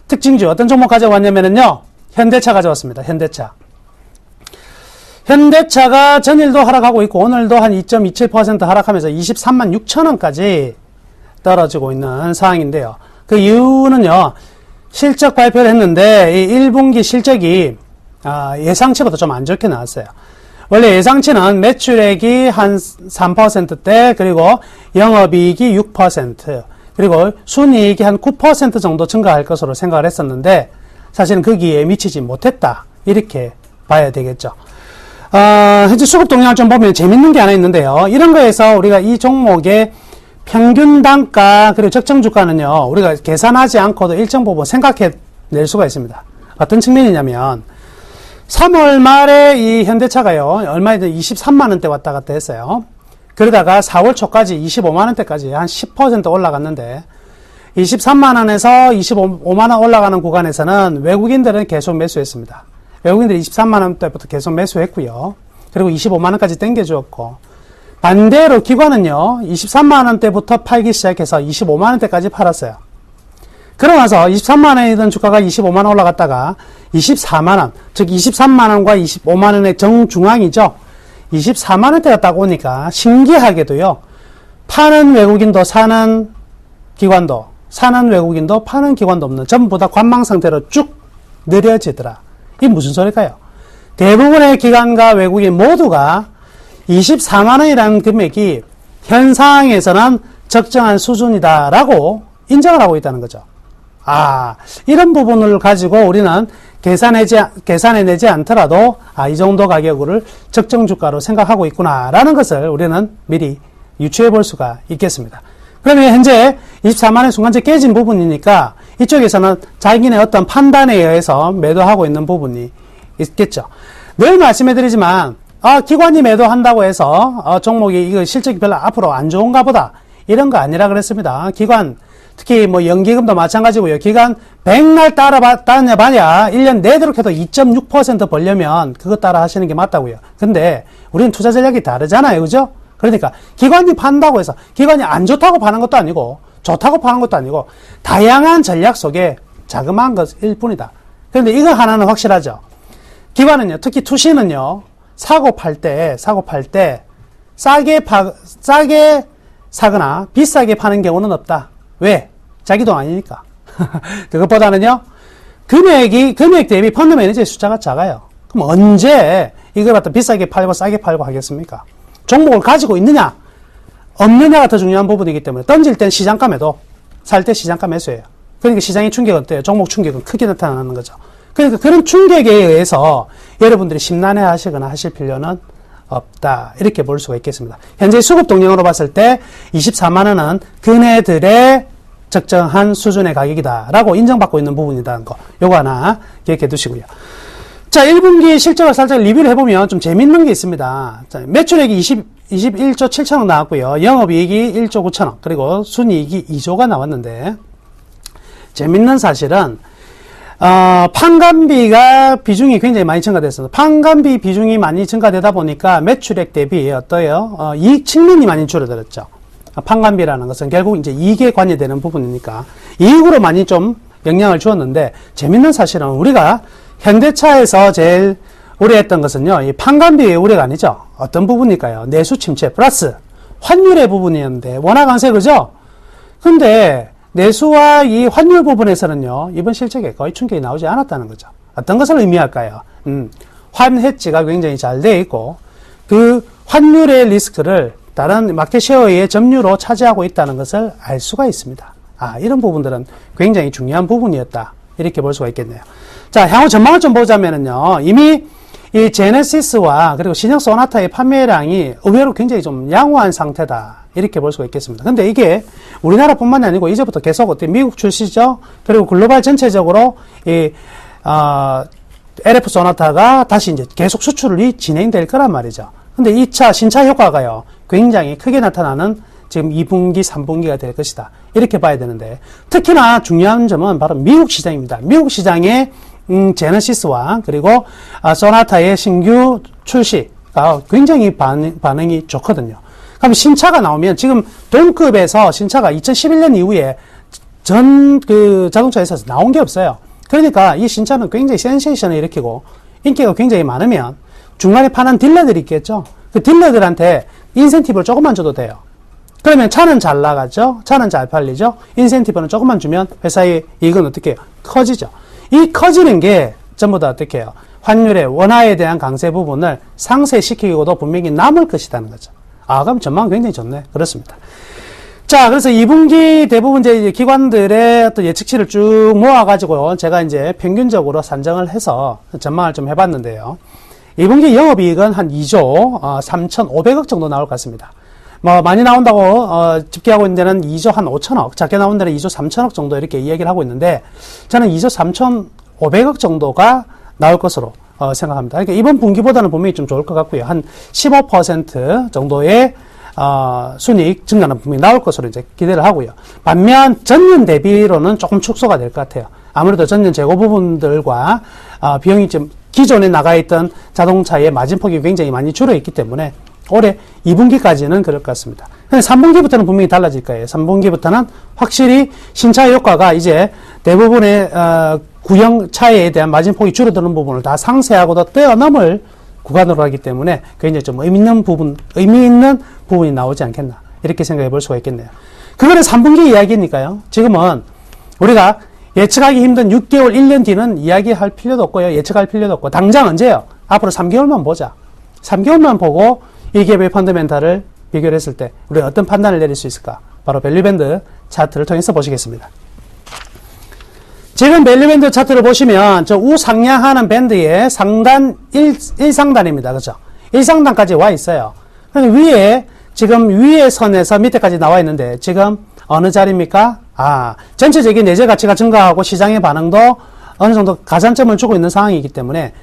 특징주 어떤 종목 가져왔냐면요, 현대차 가져왔습니다. 현대차가 전일도 하락하고 있고 오늘도 한 2.27% 하락하면서 23만 6천 원까지 떨어지고 있는 상황인데요. 그 이유는요, 실적 발표를 했는데 이 1분기 실적이 예상치보다 좀 안 좋게 나왔어요. 원래 예상치는 매출액이 한 3%대, 그리고 영업이익이 6%, 그리고 순이익이 한 9% 정도 증가할 것으로 생각을 했었는데 사실은 거기에 미치지 못했다, 이렇게 봐야 되겠죠. 현재 수급 동향을 좀 보면 재밌는 게 하나 있는데요. 이런 거에서 우리가 이 종목의 평균 단가 그리고 적정 주가는요, 우리가 계산하지 않고도 일정 부분 생각해 낼 수가 있습니다. 어떤 측면이냐면 3월 말에 이 현대차가요, 얼마이든 23만원대 왔다 갔다 했어요. 그러다가 4월 초까지 25만원대까지 한 10% 올라갔는데 23만원에서 25만원 올라가는 구간에서는 외국인들은 계속 매수했습니다. 외국인들이 23만원대부터 계속 매수했고요. 그리고 25만원까지 땡겨주었고, 반대로 기관은요, 23만원대부터 팔기 시작해서 25만원대까지 팔았어요. 그러고 나서 23만원이던 주가가 25만원 올라갔다가 24만원, 즉 23만원과 25만원의 정중앙이죠. 24만원대가 딱 오니까 신기하게도요, 파는 외국인도 사는 기관도, 사는 외국인도 파는 기관도 없는, 전부 다 관망 상태로 쭉 느려지더라. 이게 무슨 소리일까요? 대부분의 기관과 외국인 모두가 24만원이라는 금액이 현상에서는 적정한 수준이다라고 인정을 하고 있다는 거죠. 이런 부분을 가지고 우리는 계산해내지 않더라도 이 정도 가격을 적정 주가로 생각하고 있구나라는 것을 우리는 미리 유추해 볼 수가 있겠습니다. 그러면 현재 24만원 순간적 깨진 부분이니까 이쪽에서는 자기네 어떤 판단에 의해서 매도하고 있는 부분이 있겠죠. 늘 말씀해드리지만 기관이 매도한다고 해서 종목이 이거 실적이 별로 앞으로 안 좋은가 보다, 이런 거 아니라 그랬습니다. 기관, 특히 뭐 연기금도 마찬가지고요. 기간 100날 따라봤다냐 봐야 1년 내도록 해도 2.6% 벌려면 그거 따라 하시는 게 맞다고요. 근데 우리는 투자 전략이 다르잖아요. 그죠? 그러니까 기관이 판다고 해서 기관이 안 좋다고 파는 것도 아니고 좋다고 파는 것도 아니고 다양한 전략 속에 자그마한 것일 뿐이다. 그런데 이거 하나는 확실하죠. 기관은요, 특히 투시는요, 사고 팔 때 싸게 사거나 비싸게 파는 경우는 없다. 왜? 자기 돈 아니니까. 그것보다는요, 금액 대비 펀드 매니저의 숫자가 작아요. 그럼 언제 이걸 갖다 비싸게 팔고 싸게 팔고 하겠습니까? 종목을 가지고 있느냐 없느냐가 더 중요한 부분이기 때문에 던질 땐 시장가 매도, 살 때 시장가 매수예요. 그러니까 시장의 충격은 어때요? 종목 충격은 크게 나타나는 거죠. 그러니까 그런 충격에 의해서 여러분들이 심란해 하시거나 하실 필요는 없다. 이렇게 볼 수가 있겠습니다. 현재 수급 동향으로 봤을 때 24만 원은 그네들의 적정한 수준의 가격이다라고 인정받고 있는 부분이라는 거. 요거 하나 기억해 두시고요. 자, 1분기 실적을 살짝 리뷰를 해보면 좀 재밌는 게 있습니다. 자, 매출액이 21조 7천억 나왔고요. 영업이익이 1조 9천억, 그리고 순이익이 2조가 나왔는데, 재밌는 사실은, 판관비가 비중이 굉장히 많이 증가됐습니다. 판관비 비중이 많이 증가되다 보니까 매출액 대비 어떠해요? 이익 측면이 많이 줄어들었죠. 판관비라는 것은 결국 이제 이익에 관여되는 부분이니까 이익으로 많이 좀 영향을 주었는데, 재밌는 사실은 우리가 현대차에서 제일 우려했던 것은요, 이 판관비의 우려가 아니죠. 어떤 부분일까요? 내수 침체 플러스 환율의 부분이었는데 워낙 강세, 그죠? 근데 내수와 이 환율 부분에서는요, 이번 실적에 거의 충격이 나오지 않았다는 거죠. 어떤 것을 의미할까요? 환해지가 굉장히 잘 되어 있고, 그 환율의 리스크를 다른 마켓 쉐어의 점유로 차지하고 있다는 것을 알 수가 있습니다. 이런 부분들은 굉장히 중요한 부분이었다. 이렇게 볼 수가 있겠네요. 자, 향후 전망을 좀 보자면은요, 이미 이 제네시스와 그리고 신형 소나타의 판매량이 의외로 굉장히 좀 양호한 상태다. 이렇게 볼 수가 있겠습니다. 근데 이게 우리나라뿐만이 아니고 이제부터 계속 어떤 미국 출시죠? 그리고 글로벌 전체적으로 이, LF 소나타가 다시 이제 계속 수출이 진행될 거란 말이죠. 근데 2차 신차 효과가요, 굉장히 크게 나타나는 지금 2분기, 3분기가 될 것이다. 이렇게 봐야 되는데, 특히나 중요한 점은 바로 미국 시장입니다. 미국 시장의 제네시스와 그리고 소나타의 신규 출시가 굉장히 반응이 좋거든요. 그럼 신차가 나오면 지금 동급에서 신차가 2011년 이후에 전 그 자동차 회사에서 나온 게 없어요. 그러니까 이 신차는 굉장히 센세이션을 일으키고 인기가 굉장히 많으면 중간에 파는 딜러들이 있겠죠. 그 딜러들한테 인센티브를 조금만 줘도 돼요. 그러면 차는 잘 나가죠. 차는 잘 팔리죠. 인센티브는 조금만 주면 회사의 이익은 어떻게 해요? 커지죠. 이 커지는 게 전부 다 어떻게 해요? 환율의 원화에 대한 강세 부분을 상쇄시키고도 분명히 남을 것이라는 거죠. 그럼 전망은 굉장히 좋네. 그렇습니다. 자, 그래서 2분기 대부분 이제 기관들의 어떤 예측치를 쭉 모아가지고 제가 이제 평균적으로 산정을 해서 전망을 좀 해봤는데요. 2분기 영업이익은 한 2조 3,500억 정도 나올 것 같습니다. 뭐 많이 나온다고 집계하고 있는 데는 2조 한 5천억, 작게 나온 데는 2조 3천억 정도 이렇게 이야기를 하고 있는데, 저는 2조 3,500억 정도가 나올 것으로 생각합니다. 그러니까 이번 분기보다는 분명히 좀 좋을 것 같고요. 한 15% 정도의 순이익 증가는 분명히 나올 것으로 이제 기대를 하고요. 반면 전년 대비로는 조금 축소가 될 것 같아요. 아무래도 전년 재고 부분들과 비용이 좀 기존에 나가 있던 자동차의 마진폭이 굉장히 많이 줄어 있기 때문에 올해 2분기까지는 그럴 것 같습니다. 근데 3분기부터는 분명히 달라질 거예요. 3분기부터는 확실히 신차 효과가 이제 대부분의 구형 차에 대한 마진폭이 줄어드는 부분을 다 상쇄하고도 뛰어넘을 구간으로 하기 때문에 굉장히 좀 의미 있는 부분이 나오지 않겠나. 이렇게 생각해 볼 수가 있겠네요. 그거는 3분기 이야기니까요. 지금은 우리가 예측하기 힘든 6개월, 1년 뒤는 이야기할 필요도 없고요. 예측할 필요도 없고, 당장 언제요? 앞으로 3개월만 보자. 3개월만 보고 이 기업의 펀더멘탈을 비교를 했을 때 우리가 어떤 판단을 내릴 수 있을까? 바로 밸류밴드 차트를 통해서 보시겠습니다. 지금 밸류밴드 차트를 보시면 저 우상향하는 밴드의 상단 1상단입니다. 그렇죠? 1상단까지 와 있어요. 그런데 위에 지금 위에 선에서 밑에까지 나와 있는데 지금 어느 자리입니까? 전체적인 내재 가치가 증가하고 시장의 반응도 어느 정도 가산점을 주고 있는 상황이기 때문에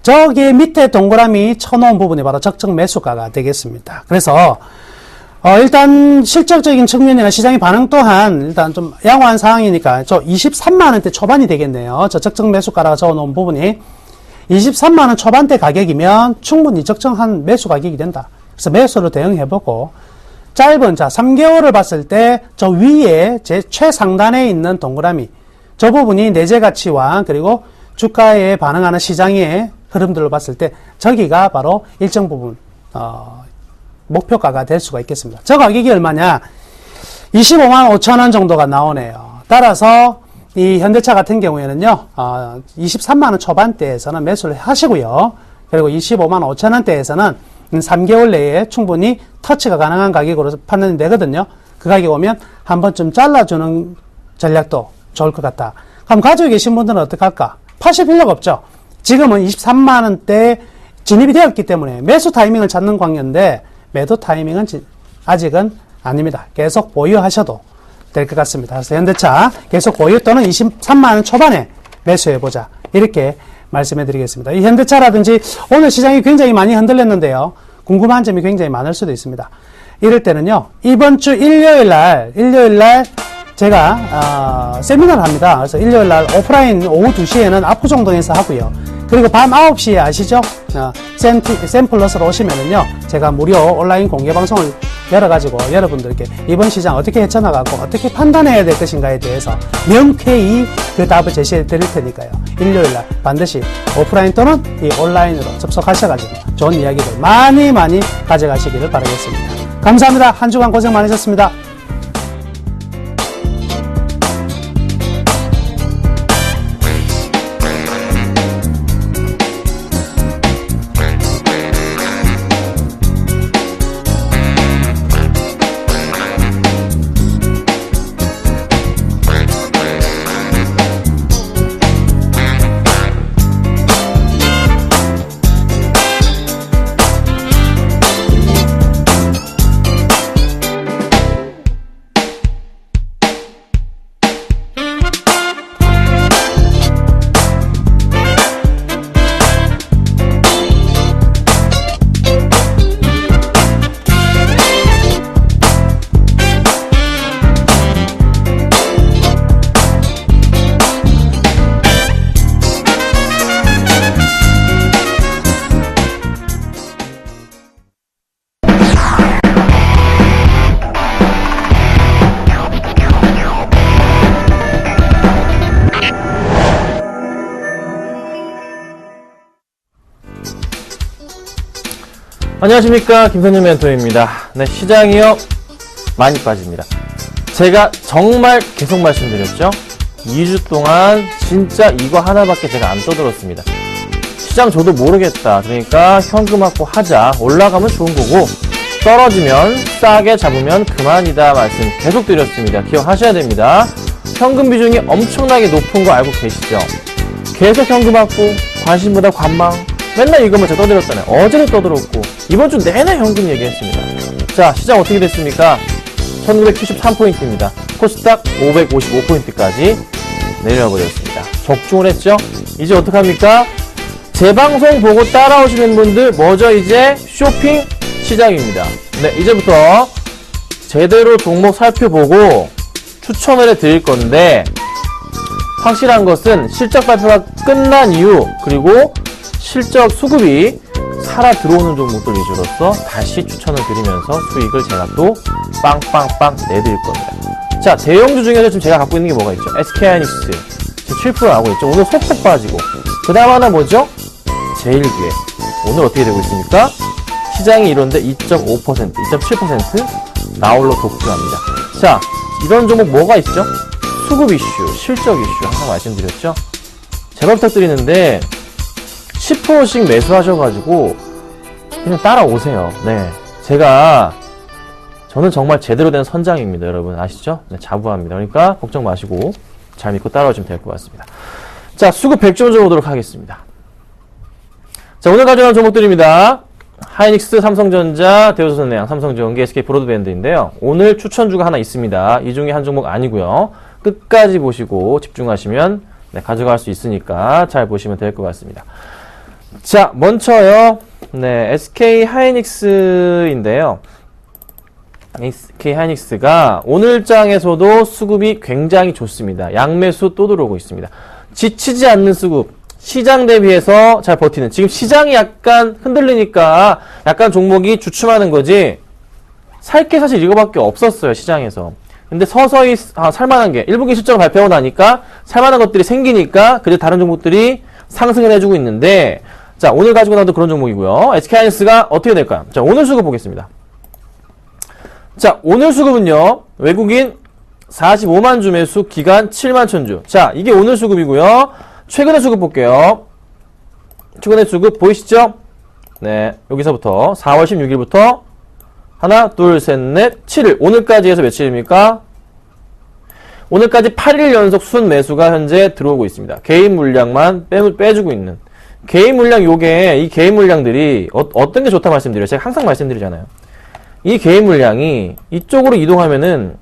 저기 밑에 동그라미 쳐놓은 부분이 바로 적정 매수가가 되겠습니다. 그래서 일단 실적적인 측면이나 시장의 반응 또한 일단 좀 양호한 상황이니까 저 23만원대 초반이 되겠네요. 저 적정 매수가라고 적어놓은 부분이 23만원 초반대 가격이면 충분히 적정한 매수 가격이 된다. 그래서 매수로 대응해보고 짧은 3개월을 봤을 때 저 위에 제 최상단에 있는 동그라미 저 부분이 내재 가치와 그리고 주가에 반응하는 시장의 흐름들로 봤을 때 저기가 바로 일정 부분 목표가가 될 수가 있겠습니다. 저 가격이 얼마냐? 25만 5천 원 정도가 나오네요. 따라서 이 현대차 같은 경우에는요, 23만원 초반대에서는 매수를 하시고요. 그리고 25만 5천원대에서는 3개월 내에 충분히 터치가 가능한 가격으로 판단이 되거든요. 그 가격 오면 한 번쯤 잘라주는 전략도 좋을 것 같다. 그럼 가지고 계신 분들은 어떡할까? 파실 필요가 없죠. 지금은 23만원대 진입이 되었기 때문에 매수 타이밍을 찾는 관계인데 매도 타이밍은 아직은 아닙니다. 계속 보유하셔도 될 것 같습니다. 그래서 현대차 계속 보유 또는 23만원 초반에 매수해보자. 이렇게 말씀해 드리겠습니다. 이 현대차라든지 오늘 시장이 굉장히 많이 흔들렸는데요. 궁금한 점이 굉장히 많을 수도 있습니다. 이럴 때는요, 이번 주 일요일 날 제가, 세미나를 합니다. 그래서 일요일 날 오프라인 오후 2시에는 압구정동에서 하고요. 그리고 밤 9시에 아시죠? 샘플러스로 오시면은요, 제가 무료 온라인 공개 방송을 열어가지고 여러분들께 이번 시장 어떻게 헤쳐나가고 어떻게 판단해야 될 것인가에 대해서 명쾌히 그 답을 제시해 드릴 테니까요. 일요일날 반드시 오프라인 또는 이 온라인으로 접속하셔가지고 좋은 이야기들 많이 가져가시기를 바라겠습니다. 감사합니다. 한 주간 고생 많으셨습니다. 안녕하십니까, 김선영 멘토입니다. 네, 시장이요 많이 빠집니다. 제가 정말 계속 말씀드렸죠. 2주 동안 진짜 이거 하나밖에 제가 안 떠들었습니다. 시장 저도 모르겠다, 그러니까 현금 확보 하자, 올라가면 좋은 거고 떨어지면 싸게 잡으면 그만이다 말씀 계속 드렸습니다. 기억하셔야 됩니다. 현금 비중이 엄청나게 높은 거 알고 계시죠? 계속 현금 확보, 관심보다 관망, 맨날 이것만 제가 떠들었잖아요. 어제도 떠들었고 이번 주 내내 현금 얘기했습니다. 자, 시장 어떻게 됐습니까? 1973포인트입니다. 코스닥 555포인트까지 내려와 버렸습니다. 적중을 했죠? 이제 어떡합니까? 제 방송 보고 따라오시는 분들 뭐죠? 이제 쇼핑 시장입니다. 네, 이제부터 제대로 종목 살펴보고 추천을 해드릴 건데, 확실한 것은 실적 발표가 끝난 이후, 그리고 실적 수급이 살아 들어오는 종목들 위주로서 다시 추천을 드리면서 수익을 제가 또 빵빵빵 내드릴 겁니다. 자, 대형주 중에서 지금 제가 갖고 있는 게 뭐가 있죠? SK하이닉스 지금 7% 나오고 있죠. 오늘 소폭 빠지고, 그 다음 하나 뭐죠? 제일기획. 오늘 어떻게 되고 있습니까? 시장이 이런데 2.5%, 2.7% 나홀로 독주합니다. 자, 이런 종목 뭐가 있죠? 수급 이슈, 실적 이슈 항상 말씀드렸죠? 제발 부탁드리는데 10%씩 매수하셔가지고 그냥 따라오세요. 네, 저는 정말 제대로 된 선장입니다. 여러분 아시죠? 네, 자부합니다. 그러니까 걱정 마시고 잘 믿고 따라오시면 될 것 같습니다. 자, 수급 100점 줘보도록 하겠습니다. 자, 오늘 가져간 종목들입니다. 하이닉스, 삼성전자, 대우조선해양, 삼성전기, SK브로드밴드인데요. 오늘 추천주가 하나 있습니다. 이 중에 한 종목 아니고요. 끝까지 보시고 집중하시면 네, 가져갈 수 있으니까 잘 보시면 될 것 같습니다. 자, 먼저요. 네, SK 하이닉스인데요. SK 하이닉스가 오늘장에서도 수급이 굉장히 좋습니다. 양매수 또 들어오고 있습니다. 지치지 않는 수급, 시장 대비해서 잘 버티는, 지금 시장이 약간 흔들리니까 약간 종목이 주춤하는 거지, 살 게 사실 이거밖에 없었어요, 시장에서. 근데 서서히 살만한 게 1분기 실적을 발표하고 나니까 살만한 것들이 생기니까 그래도 다른 종목들이 상승을 해주고 있는데, 자, 오늘 가지고 나도 그런 종목이고요. SK하이닉스가 어떻게 될까요? 자, 오늘 수급 보겠습니다. 자, 오늘 수급은요, 외국인 45만 주 매수, 기간 7만 천주. 자, 이게 오늘 수급이고요. 최근의 수급 볼게요. 최근의 수급 보이시죠? 네, 여기서부터 4월 16일부터 하나, 둘, 셋, 넷, 7일. 오늘까지 해서 며칠입니까? 오늘까지 8일 연속 순 매수가 현재 들어오고 있습니다. 개인 물량만 빼주고 있는. 개인 물량 이 개인 물량들이 어떤 게 좋다 말씀드려요. 제가 항상 말씀드리잖아요. 이 개인 물량이 이쪽으로 이동하면은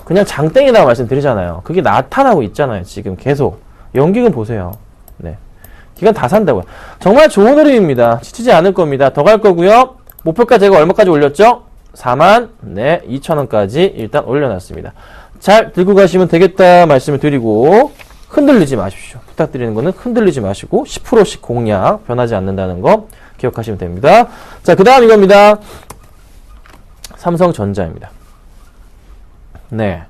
그냥 장땡이라고 말씀드리잖아요. 그게 나타나고 있잖아요. 지금 계속. 연기금 보세요. 네. 기간 다 산다고요. 정말 좋은 흐름입니다. 지치지 않을 겁니다. 더 갈 거고요. 목표가 제가 얼마까지 올렸죠? 4만, 네, 2천원까지 일단 올려놨습니다. 잘 들고 가시면 되겠다 말씀을 드리고, 흔들리지 마십시오. 부탁드리는 거는 흔들리지 마시고, 10%씩 공략, 변하지 않는다는 거 기억하시면 됩니다. 자, 그 다음 이겁니다. 삼성전자입니다. 네.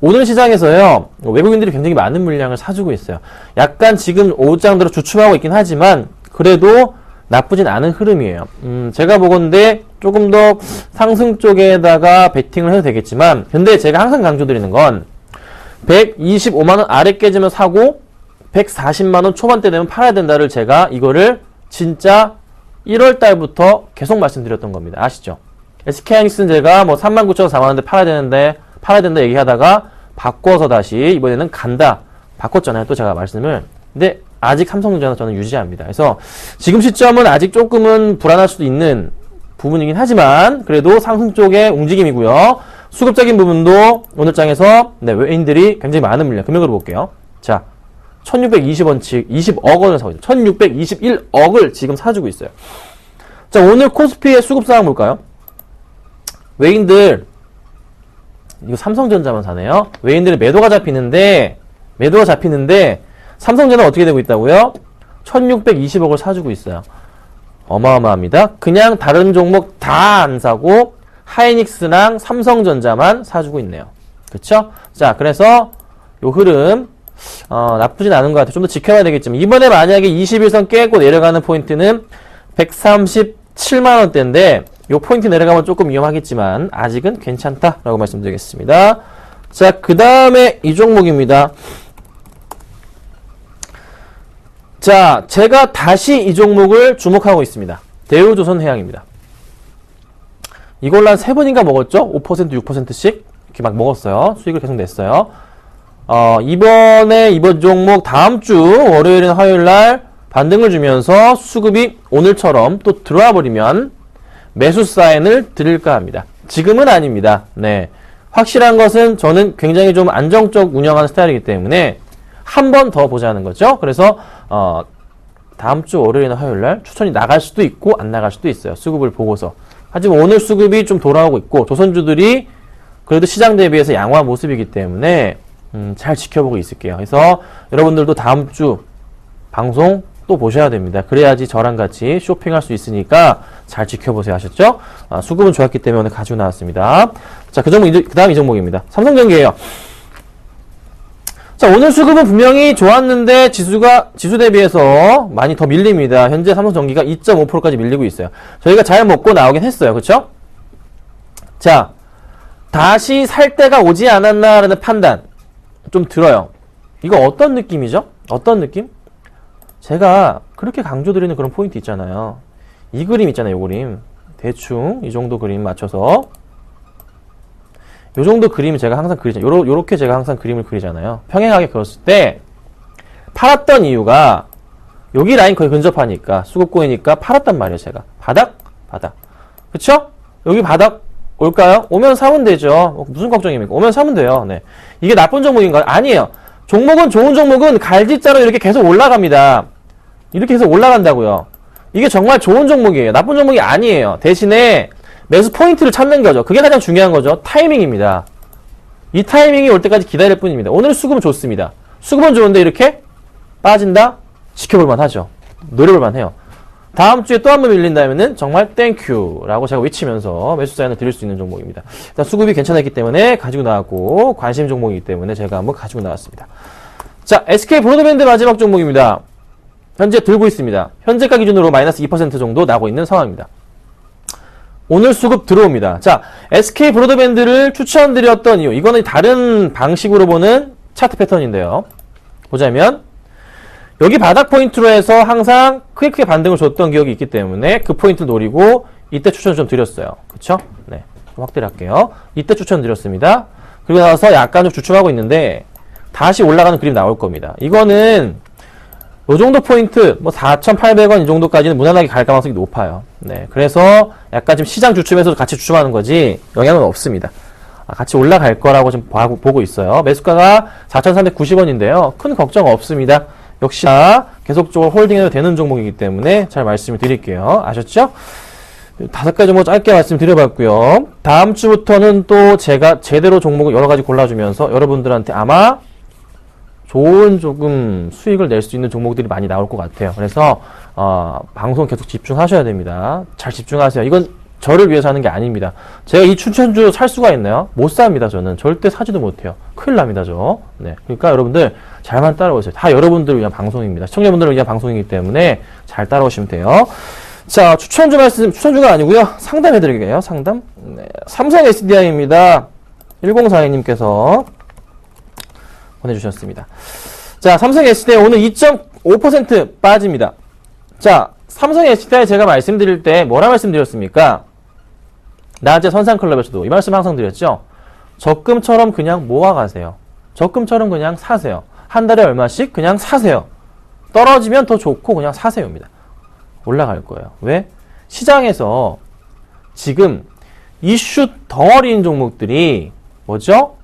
오늘 시장에서요, 외국인들이 굉장히 많은 물량을 사주고 있어요. 약간 지금 오장대로 주춤하고 있긴 하지만, 그래도 나쁘진 않은 흐름이에요. 제가 보건데 조금 더 상승 쪽에다가 베팅을 해도 되겠지만, 근데 제가 항상 강조드리는 건 125만원 아래 깨지면 사고 140만원 초반대 되면 팔아야 된다를 제가 이거를 진짜 1월 달부터 계속 말씀드렸던 겁니다. 아시죠? SK하이닉스는 제가 뭐 39,000원 4만원대 팔아야 된다 얘기하다가 바꿔서 다시 이번에는 간다 바꿨잖아요. 또 제가 말씀을. 근데 아직 삼성전자 저는 유지합니다. 그래서 지금 시점은 아직 조금은 불안할 수도 있는 부분이긴 하지만 그래도 상승 쪽의 움직임이고요. 수급적인 부분도 오늘 장에서 네, 외인들이 굉장히 많은 물량 금액으로 볼게요. 자, 1620원치 20억 원을 사고 있어요. 1621억을 지금 사주고 있어요. 자, 오늘 코스피의 수급 상황 볼까요? 외인들 이거 삼성전자만 사네요. 외인들의 매도가 잡히는데 삼성전자는 어떻게 되고 있다고요? 1620억을 사주고 있어요. 어마어마합니다. 그냥 다른 종목 다 안 사고 하이닉스랑 삼성전자만 사주고 있네요. 그쵸? 자, 그래서 요 흐름 나쁘진 않은 것 같아요. 좀 더 지켜봐야 되겠지만 이번에 만약에 21선 깨고 내려가는 포인트는 137만원대인데 요 포인트 내려가면 조금 위험하겠지만 아직은 괜찮다라고 말씀드리겠습니다. 자, 그 다음에 이 종목입니다. 자, 제가 다시 이 종목을 주목하고 있습니다. 대우조선해양입니다. 이걸로 한 3번인가 먹었죠? 5%, 6%씩 이렇게 막 먹었어요. 수익을 계속 냈어요. 이번 종목 다음 주 월요일이나 화요일 날 반등을 주면서 수급이 오늘처럼 또 들어와 버리면 매수 사인을 드릴까 합니다. 지금은 아닙니다. 네. 확실한 것은 저는 굉장히 좀 안정적 운영하는 스타일이기 때문에 한 번 더 보자는 거죠. 그래서 다음 주 월요일이나 화요일 날 추천이 나갈 수도 있고 안 나갈 수도 있어요. 수급을 보고서. 하지만 오늘 수급이 좀 돌아오고 있고 조선주들이 그래도 시장 대비해서 양호한 모습이기 때문에 잘 지켜보고 있을게요. 그래서 여러분들도 다음 주 방송 또 보셔야 됩니다. 그래야지 저랑 같이 쇼핑할 수 있으니까 잘 지켜보세요. 아셨죠? 수급은 좋았기 때문에 오늘 가지고 나왔습니다. 자, 그 다음 이 종목입니다. 삼성전기예요. 자, 오늘 수급은 분명히 좋았는데 지수 대비해서 많이 더 밀립니다. 현재 삼성전기가 2.5%까지 밀리고 있어요. 저희가 잘 먹고 나오긴 했어요. 그쵸? 자, 다시 살 때가 오지 않았나라는 판단 좀 들어요. 이거 어떤 느낌이죠? 어떤 느낌? 제가 그렇게 강조드리는 그런 포인트 있잖아요. 이 그림 있잖아요. 이 그림. 대충 이 정도 그림 맞춰서 요 정도 그림을 제가 항상 그리잖아요. 요렇게 제가 항상 그림을 그리잖아요. 평행하게 그렸을 때 팔았던 이유가 여기 라인 거의 근접하니까 수급고이니까 팔았단 말이에요. 제가 바닥 그쵸? 여기 바닥 올까요? 오면 사면 되죠. 무슨 걱정입니까? 오면 사면 돼요. 네. 이게 나쁜 종목인가요? 아니에요. 종목은 좋은 종목은 갈짓자로 이렇게 계속 올라갑니다. 이렇게 해서 올라간다고요. 이게 정말 좋은 종목이에요. 나쁜 종목이 아니에요. 대신에 매수 포인트를 찾는 거죠. 그게 가장 중요한 거죠. 타이밍입니다. 이 타이밍이 올 때까지 기다릴 뿐입니다. 오늘 수급은 좋습니다. 수급은 좋은데 이렇게 빠진다? 지켜볼만 하죠. 노려볼만 해요. 다음 주에 또 한 번 밀린다면은 정말 땡큐라고 제가 외치면서 매수 사인을 드릴 수 있는 종목입니다. 일단 수급이 괜찮았기 때문에 가지고 나왔고 관심 종목이기 때문에 제가 한번 가지고 나왔습니다. 자, SK 브로드밴드 마지막 종목입니다. 현재 들고 있습니다. 현재가 기준으로 마이너스 2% 정도 나고 있는 상황입니다. 오늘 수급 들어옵니다. 자, SK 브로드밴드를 추천드렸던 이유. 이거는 다른 방식으로 보는 차트 패턴인데요. 보자면 여기 바닥 포인트로 해서 항상 크게 반등을 줬던 기억이 있기 때문에 그 포인트를 노리고 이때 추천을 좀 드렸어요. 그쵸? 네. 좀 확대를 할게요. 이때 추천 드렸습니다. 그리고 나서 약간 좀 주춤하고 있는데 다시 올라가는 그림 나올 겁니다. 이거는 요 정도 포인트, 뭐 4,800원 이 정도까지는 무난하게 갈 가능성이 높아요. 네. 그래서 약간 지금 시장 주춤에서도 같이 주춤하는 거지 영향은 없습니다. 같이 올라갈 거라고 좀 보고 있어요. 매수가가 4,390원인데요. 큰 걱정 없습니다. 역시나 계속적으로 홀딩해도 되는 종목이기 때문에 잘 말씀을 드릴게요. 아셨죠? 5가지 종목 짧게 말씀드려봤고요. 다음 주부터는 또 제가 제대로 종목을 여러 가지 골라주면서 여러분들한테 아마 좋은 조금 수익을 낼 수 있는 종목들이 많이 나올 것 같아요. 그래서 방송 계속 집중하셔야 됩니다. 잘 집중하세요. 이건 저를 위해서 하는 게 아닙니다. 제가 이 추천주 살 수가 있나요? 못 삽니다. 저는 절대 사지도 못해요. 큰일 납니다. 네. 그러니까 여러분들 잘만 따라오세요. 다 여러분들을 위한 방송입니다. 시청자분들을 위한 방송이기 때문에 잘 따라오시면 돼요. 자, 추천주가 아니고요. 상담해드릴게요. 상담. 네. 삼성 SDI입니다. 1042님께서 보내주셨습니다. 자, 삼성 SDI 오늘 2.5% 빠집니다. 자, 삼성 SDI 제가 말씀드릴 때 뭐라 말씀드렸습니까? 낮에 선상클럽에서도 이 말씀 항상 드렸죠? 적금처럼 그냥 모아가세요. 적금처럼 그냥 사세요. 한 달에 얼마씩 그냥 사세요. 떨어지면 더 좋고 그냥 사세요입니다. 올라갈 거예요. 왜? 시장에서 지금 이슈 덩어리인 종목들이 뭐죠?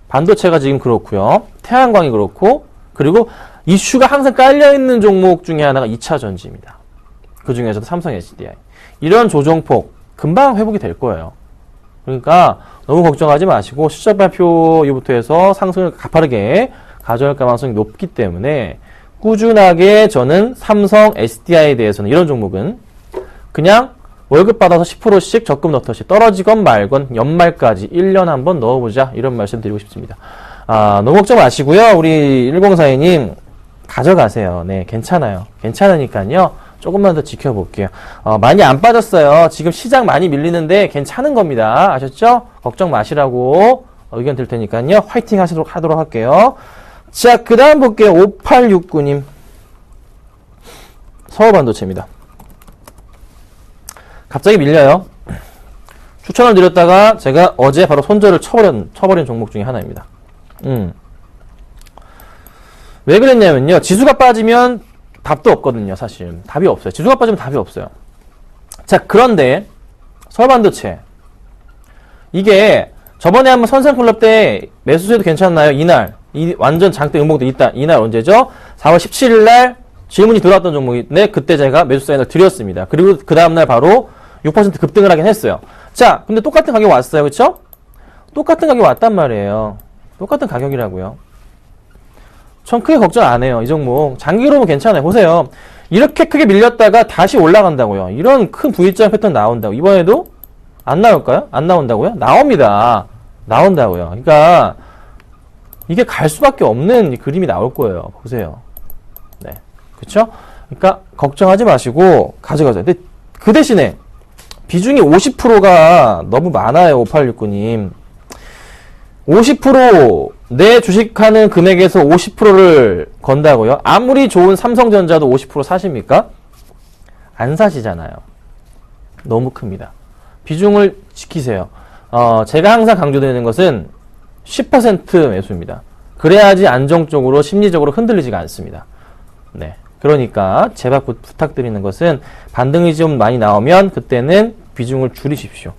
반도체가 지금 그렇고요. 태양광이 그렇고, 그리고 이슈가 항상 깔려있는 종목 중에 하나가 2차 전지입니다. 그 중에서도 삼성 SDI. 이런 조정폭 금방 회복이 될 거예요. 그러니까 너무 걱정하지 마시고 실적 발표 이후부터 해서 상승을 가파르게 가져갈 가능성이 높기 때문에 꾸준하게 저는 삼성 SDI에 대해서는 이런 종목은 그냥 월급 받아서 10%씩 적금 넣듯이 떨어지건 말건 연말까지 1년 한번 넣어보자 이런 말씀 드리고 싶습니다. 너무 걱정 마시고요. 우리 1042님 가져가세요. 네, 괜찮아요. 괜찮으니까요. 조금만 더 지켜볼게요. 많이 안 빠졌어요. 지금 시장 많이 밀리는데 괜찮은 겁니다. 아셨죠? 걱정 마시라고 의견 드릴 테니까요. 화이팅 하도록 할게요. 자, 그 다음 볼게요. 5869님. 서울반도체입니다. 갑자기 밀려요. 추천을 드렸다가 제가 어제 바로 손절을 쳐버린 종목 중에 하나입니다. 왜 그랬냐면요. 지수가 빠지면 답도 없거든요, 사실. 답이 없어요. 지수가 빠지면 답이 없어요. 자, 그런데 서울반도체. 이게 저번에 한번 선상클럽 때 매수세도 괜찮나요? 이날. 완전 장대 음봉도 있다. 이날 언제죠? 4월 17일 날 질문이 들어왔던 종목인데 그때 제가 매수 사인을 드렸습니다. 그리고 그 다음날 바로 6% 급등을 하긴 했어요. 자, 근데 똑같은 가격 왔어요. 그쵸? 똑같은 가격 왔단 말이에요. 똑같은 가격이라고요. 전 크게 걱정 안 해요. 이 종목. 장기로 보면 괜찮아요. 보세요. 이렇게 크게 밀렸다가 다시 올라간다고요. 이런 큰 V자 패턴 나온다고. 이번에도 안 나올까요? 안 나온다고요? 나옵니다. 나온다고요. 그러니까 이게 갈 수밖에 없는 그림이 나올 거예요. 보세요. 네. 그쵸? 그러니까 걱정하지 마시고 가져가세요. 근데 그 대신에 비중이 50%가 너무 많아요. 5869님. 50% 내 주식하는 금액에서 50%를 건다고요? 아무리 좋은 삼성전자도 50% 사십니까? 안 사시잖아요. 너무 큽니다. 비중을 지키세요. 제가 항상 강조드리는 것은 10% 매수입니다. 그래야지 안정적으로 심리적으로 흔들리지가 않습니다. 네. 그러니까 제발 부탁드리는 것은 반등이 좀 많이 나오면 그때는 비중을 줄이십시오.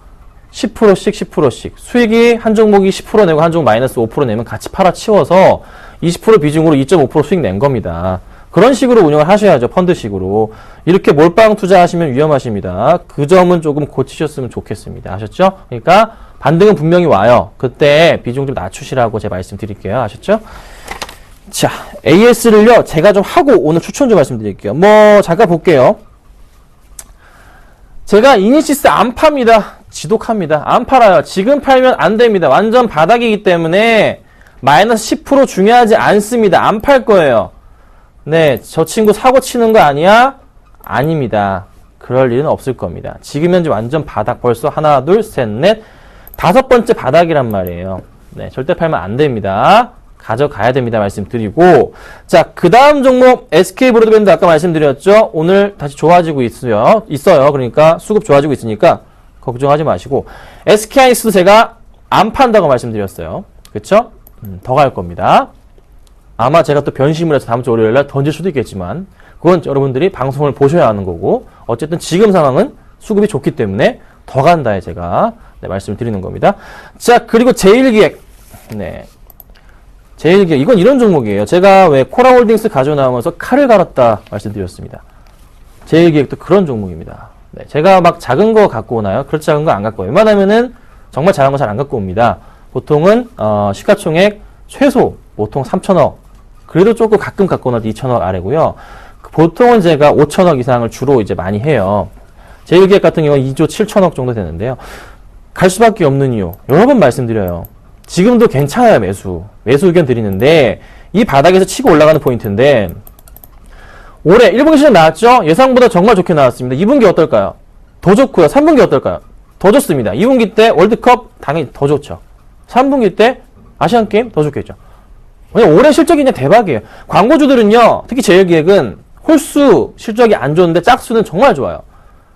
10%씩 수익이 한 종목이 10% 내고 한 종목 마이너스 5% 내면 같이 팔아치워서 20% 비중으로 2.5% 수익 낸 겁니다. 그런 식으로 운영을 하셔야죠. 펀드식으로. 이렇게 몰빵 투자하시면 위험하십니다. 그 점은 조금 고치셨으면 좋겠습니다. 아셨죠? 그러니까 반등은 분명히 와요. 그때 비중 좀 낮추시라고 제가 말씀드릴게요. 아셨죠? 자, AS를요, 제가 좀 하고 오늘 추천 좀 말씀드릴게요. 잠깐 볼게요. 제가 이니시스 안 팝니다. 지독합니다. 안 팔아요. 지금 팔면 안 됩니다. 완전 바닥이기 때문에 마이너스 10% 중요하지 않습니다. 안 팔 거예요. 네, 저 친구 사고 치는 거 아니야? 아닙니다. 그럴 일은 없을 겁니다. 지금 현재 완전 바닥, 벌써 하나, 둘, 셋, 넷, 5번째 바닥이란 말이에요. 네, 절대 팔면 안 됩니다. 가져가야 됩니다. 말씀드리고. 자, 그 다음 종목 SK 브로드밴드 아까 말씀드렸죠. 오늘 다시 좋아지고 있어요. 그러니까 수급 좋아지고 있으니까 걱정하지 마시고. SK 하이닉스도 제가 안 판다고 말씀드렸어요. 그쵸? 더 갈 겁니다. 아마 제가 또 변심을 해서 다음 주 월요일날 던질 수도 있겠지만 그건 여러분들이 방송을 보셔야 하는 거고, 어쨌든 지금 상황은 수급이 좋기 때문에 더 간다에 제가 말씀을 드리는 겁니다. 자, 그리고 제일기획. 네. 제일기획. 이건 이런 종목이에요. 제가 왜 코라홀딩스 가져 나오면서 칼을 갈았다 말씀드렸습니다. 제일기획도 그런 종목입니다. 네. 제가 막 작은 거 갖고 오나요? 그렇지 작은 거 안 갖고 와요. 웬만하면은 정말 작은 거 잘 안 갖고 옵니다. 보통은, 시가총액 최소 보통 3천억. 그래도 조금 가끔 갖고 나도 2천억 아래고요. 보통은 제가 5천억 이상을 주로 이제 많이 해요. 제일기획 같은 경우는 2조 7천억 정도 되는데요. 갈 수밖에 없는 이유. 여러 번 말씀드려요. 지금도 괜찮아요, 매수 의견 드리는데, 이 바닥에서 치고 올라가는 포인트인데, 올해 1분기 시즌 나왔죠? 예상보다 정말 좋게 나왔습니다. 2분기 어떨까요? 더 좋고요. 3분기 어떨까요? 더 좋습니다. 2분기 때 월드컵 당연히 더 좋죠. 3분기 때 아시안게임 더 좋겠죠. 올해 실적이 그냥 대박이에요. 광고주들은요, 특히 제일기획은 홀수 실적이 안 좋은데 짝수는 정말 좋아요.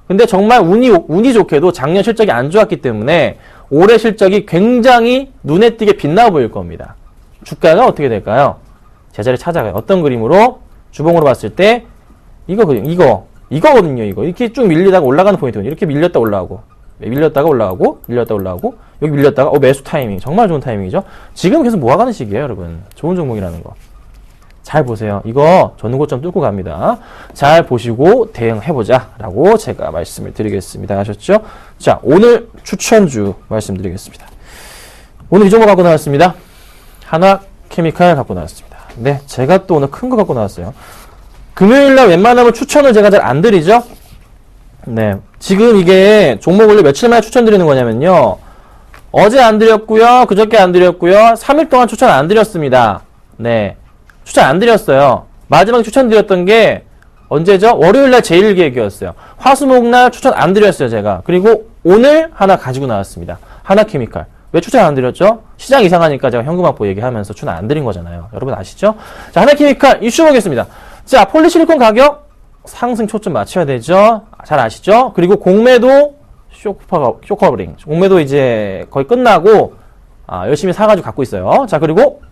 근데 정말 운이 좋게도 작년 실적이 안 좋았기 때문에 올해 실적이 굉장히 눈에 띄게 빛나 보일 겁니다. 주가가 어떻게 될까요? 제자리 찾아가요. 어떤 그림으로? 주봉으로 봤을 때 이거거든요. 이렇게 쭉 밀리다가 올라가는 포인트거든요. 이렇게 밀렸다 올라가고, 밀렸다가 올라가고, 여기 밀렸다가 매수 타이밍. 정말 좋은 타이밍이죠. 지금 계속 모아가는 시기예요, 여러분. 좋은 종목이라는 거. 잘 보세요. 이거 전고점 뚫고 갑니다. 잘 보시고 대응해보자 라고 제가 말씀을 드리겠습니다. 아셨죠? 자, 오늘 추천주 말씀드리겠습니다. 오늘 이 종목 갖고 나왔습니다. 하나케미칼 갖고 나왔습니다. 네, 제가 또 오늘 큰 거 갖고 나왔어요. 금요일날 웬만하면 추천을 제가 잘 안 드리죠? 네, 지금 이게 종목을 며칠 만에 추천드리는 거냐면요. 어제 안 드렸고요. 그저께 안 드렸고요. 3일 동안 추천 안 드렸습니다. 네. 추천 안 드렸어요. 마지막에 추천드렸던 게 언제죠? 월요일날 제일기획이었어요. 화수목날 추천 안 드렸어요, 제가. 그리고 오늘 하나 가지고 나왔습니다. 하나케미칼. 왜 추천 안 드렸죠? 시장 이상하니까 제가 현금 확보 얘기하면서 추천 안 드린 거잖아요. 여러분 아시죠? 자, 하나케미칼 이슈 보겠습니다. 자, 폴리실리콘 가격 상승 초점 맞춰야 되죠? 잘 아시죠? 그리고 공매도 쇼커버링. 공매도 이제 거의 끝나고 열심히 사가지고 갖고 있어요. 자, 그리고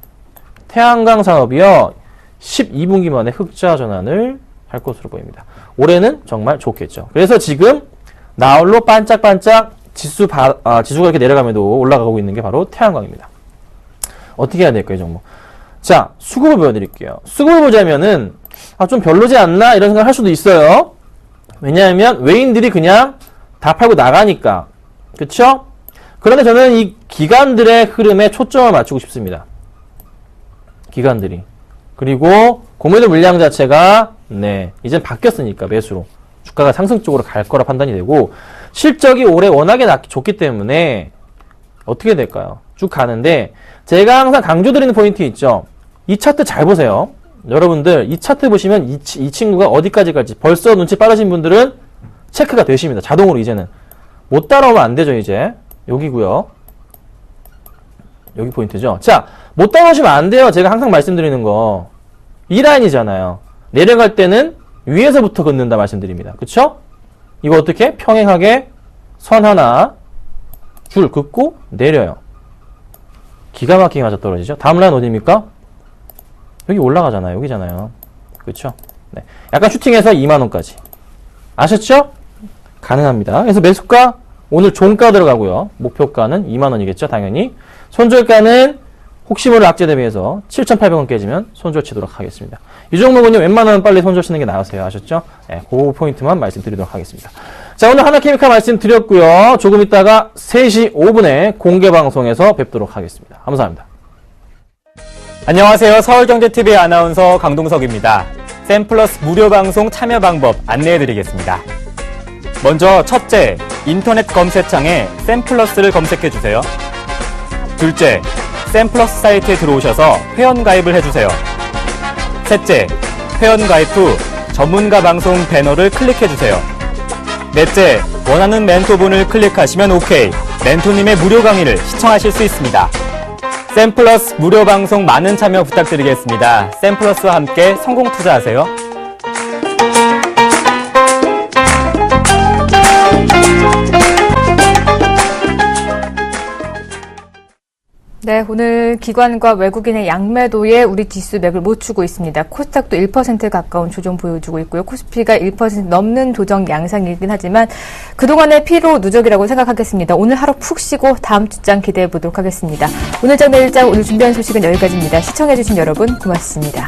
태양광 산업이요. 12분기 만에 흑자 전환을 할 것으로 보입니다. 올해는 정말 좋겠죠. 그래서 지금 나홀로 반짝반짝 지수가 이렇게 내려가면도 올라가고 있는 게 바로 태양광입니다. 어떻게 해야 될까요, 이 종목? 자, 수급을 보여드릴게요. 수급을 보자면은 좀 별로지 않나 이런 생각을 할 수도 있어요. 왜냐하면 외인들이 그냥 다 팔고 나가니까. 그쵸? 그런데 저는 이 기관들의 흐름에 초점을 맞추고 싶습니다. 기관들이. 그리고 공매도 물량 자체가 이젠 바뀌었으니까 매수로 주가가 상승 쪽으로 갈 거라 판단이 되고, 실적이 올해 워낙에 좋기 때문에 어떻게 될까요? 쭉 가는데 제가 항상 강조드리는 포인트 있죠. 이 차트 잘 보세요. 여러분들 이 차트 보시면 이 친구가 어디까지 갈지 벌써 눈치 빠르신 분들은 체크가 되십니다. 자동으로 이제는 못 따라오면 안 되죠. 이제 여기고요. 여기 포인트죠. 자, 못 따라오시면 안 돼요. 제가 항상 말씀드리는 거. 이 라인이잖아요. 내려갈 때는 위에서부터 긋는다 말씀드립니다. 그쵸? 이거 어떻게? 평행하게 선 하나 줄 긋고 내려요. 기가 막히게 맞아 떨어지죠. 다음 라인 어디입니까? 여기 올라가잖아요. 여기잖아요. 그쵸? 네. 약간 슈팅해서 2만원까지. 아셨죠? 가능합니다. 그래서 매수가 오늘 종가 들어가고요. 목표가는 2만원이겠죠. 당연히. 손절가는 혹시 모를 악재 대비해서 7,800원 깨지면 손절 치도록 하겠습니다. 이 종목은요, 웬만하면 빨리 손절 치는 게 나으세요. 아셨죠? 네, 그 포인트만 말씀드리도록 하겠습니다. 자, 오늘 하나케미칼 말씀드렸고요. 조금 있다가 3시 5분에 공개 방송에서 뵙도록 하겠습니다. 감사합니다. 안녕하세요. 서울경제TV 아나운서 강동석입니다. 샘플러스 무료 방송 참여 방법 안내해드리겠습니다. 먼저 첫째, 인터넷 검색창에 샘플러스를 검색해주세요. 둘째, 샘플러스 사이트에 들어오셔서 회원가입을 해주세요. 셋째, 회원가입 후 전문가 방송 배너를 클릭해주세요. 넷째, 원하는 멘토분을 클릭하시면 OK. 멘토님의 무료 강의를 시청하실 수 있습니다. 샘플러스 무료 방송 많은 참여 부탁드리겠습니다. 샘플러스와 함께 성공 투자하세요. 네, 오늘 기관과 외국인의 양매도에 우리 지수 맥을 못 추고 있습니다. 코스닥도 1% 가까운 조정 보여주고 있고요. 코스피가 1% 넘는 조정 양상이긴 하지만 그동안의 피로 누적이라고 생각하겠습니다. 오늘 하루 푹 쉬고 다음 주장 기대해 보도록 하겠습니다. 오늘 장 내일장 오늘 준비한 소식은 여기까지입니다. 시청해주신 여러분 고맙습니다.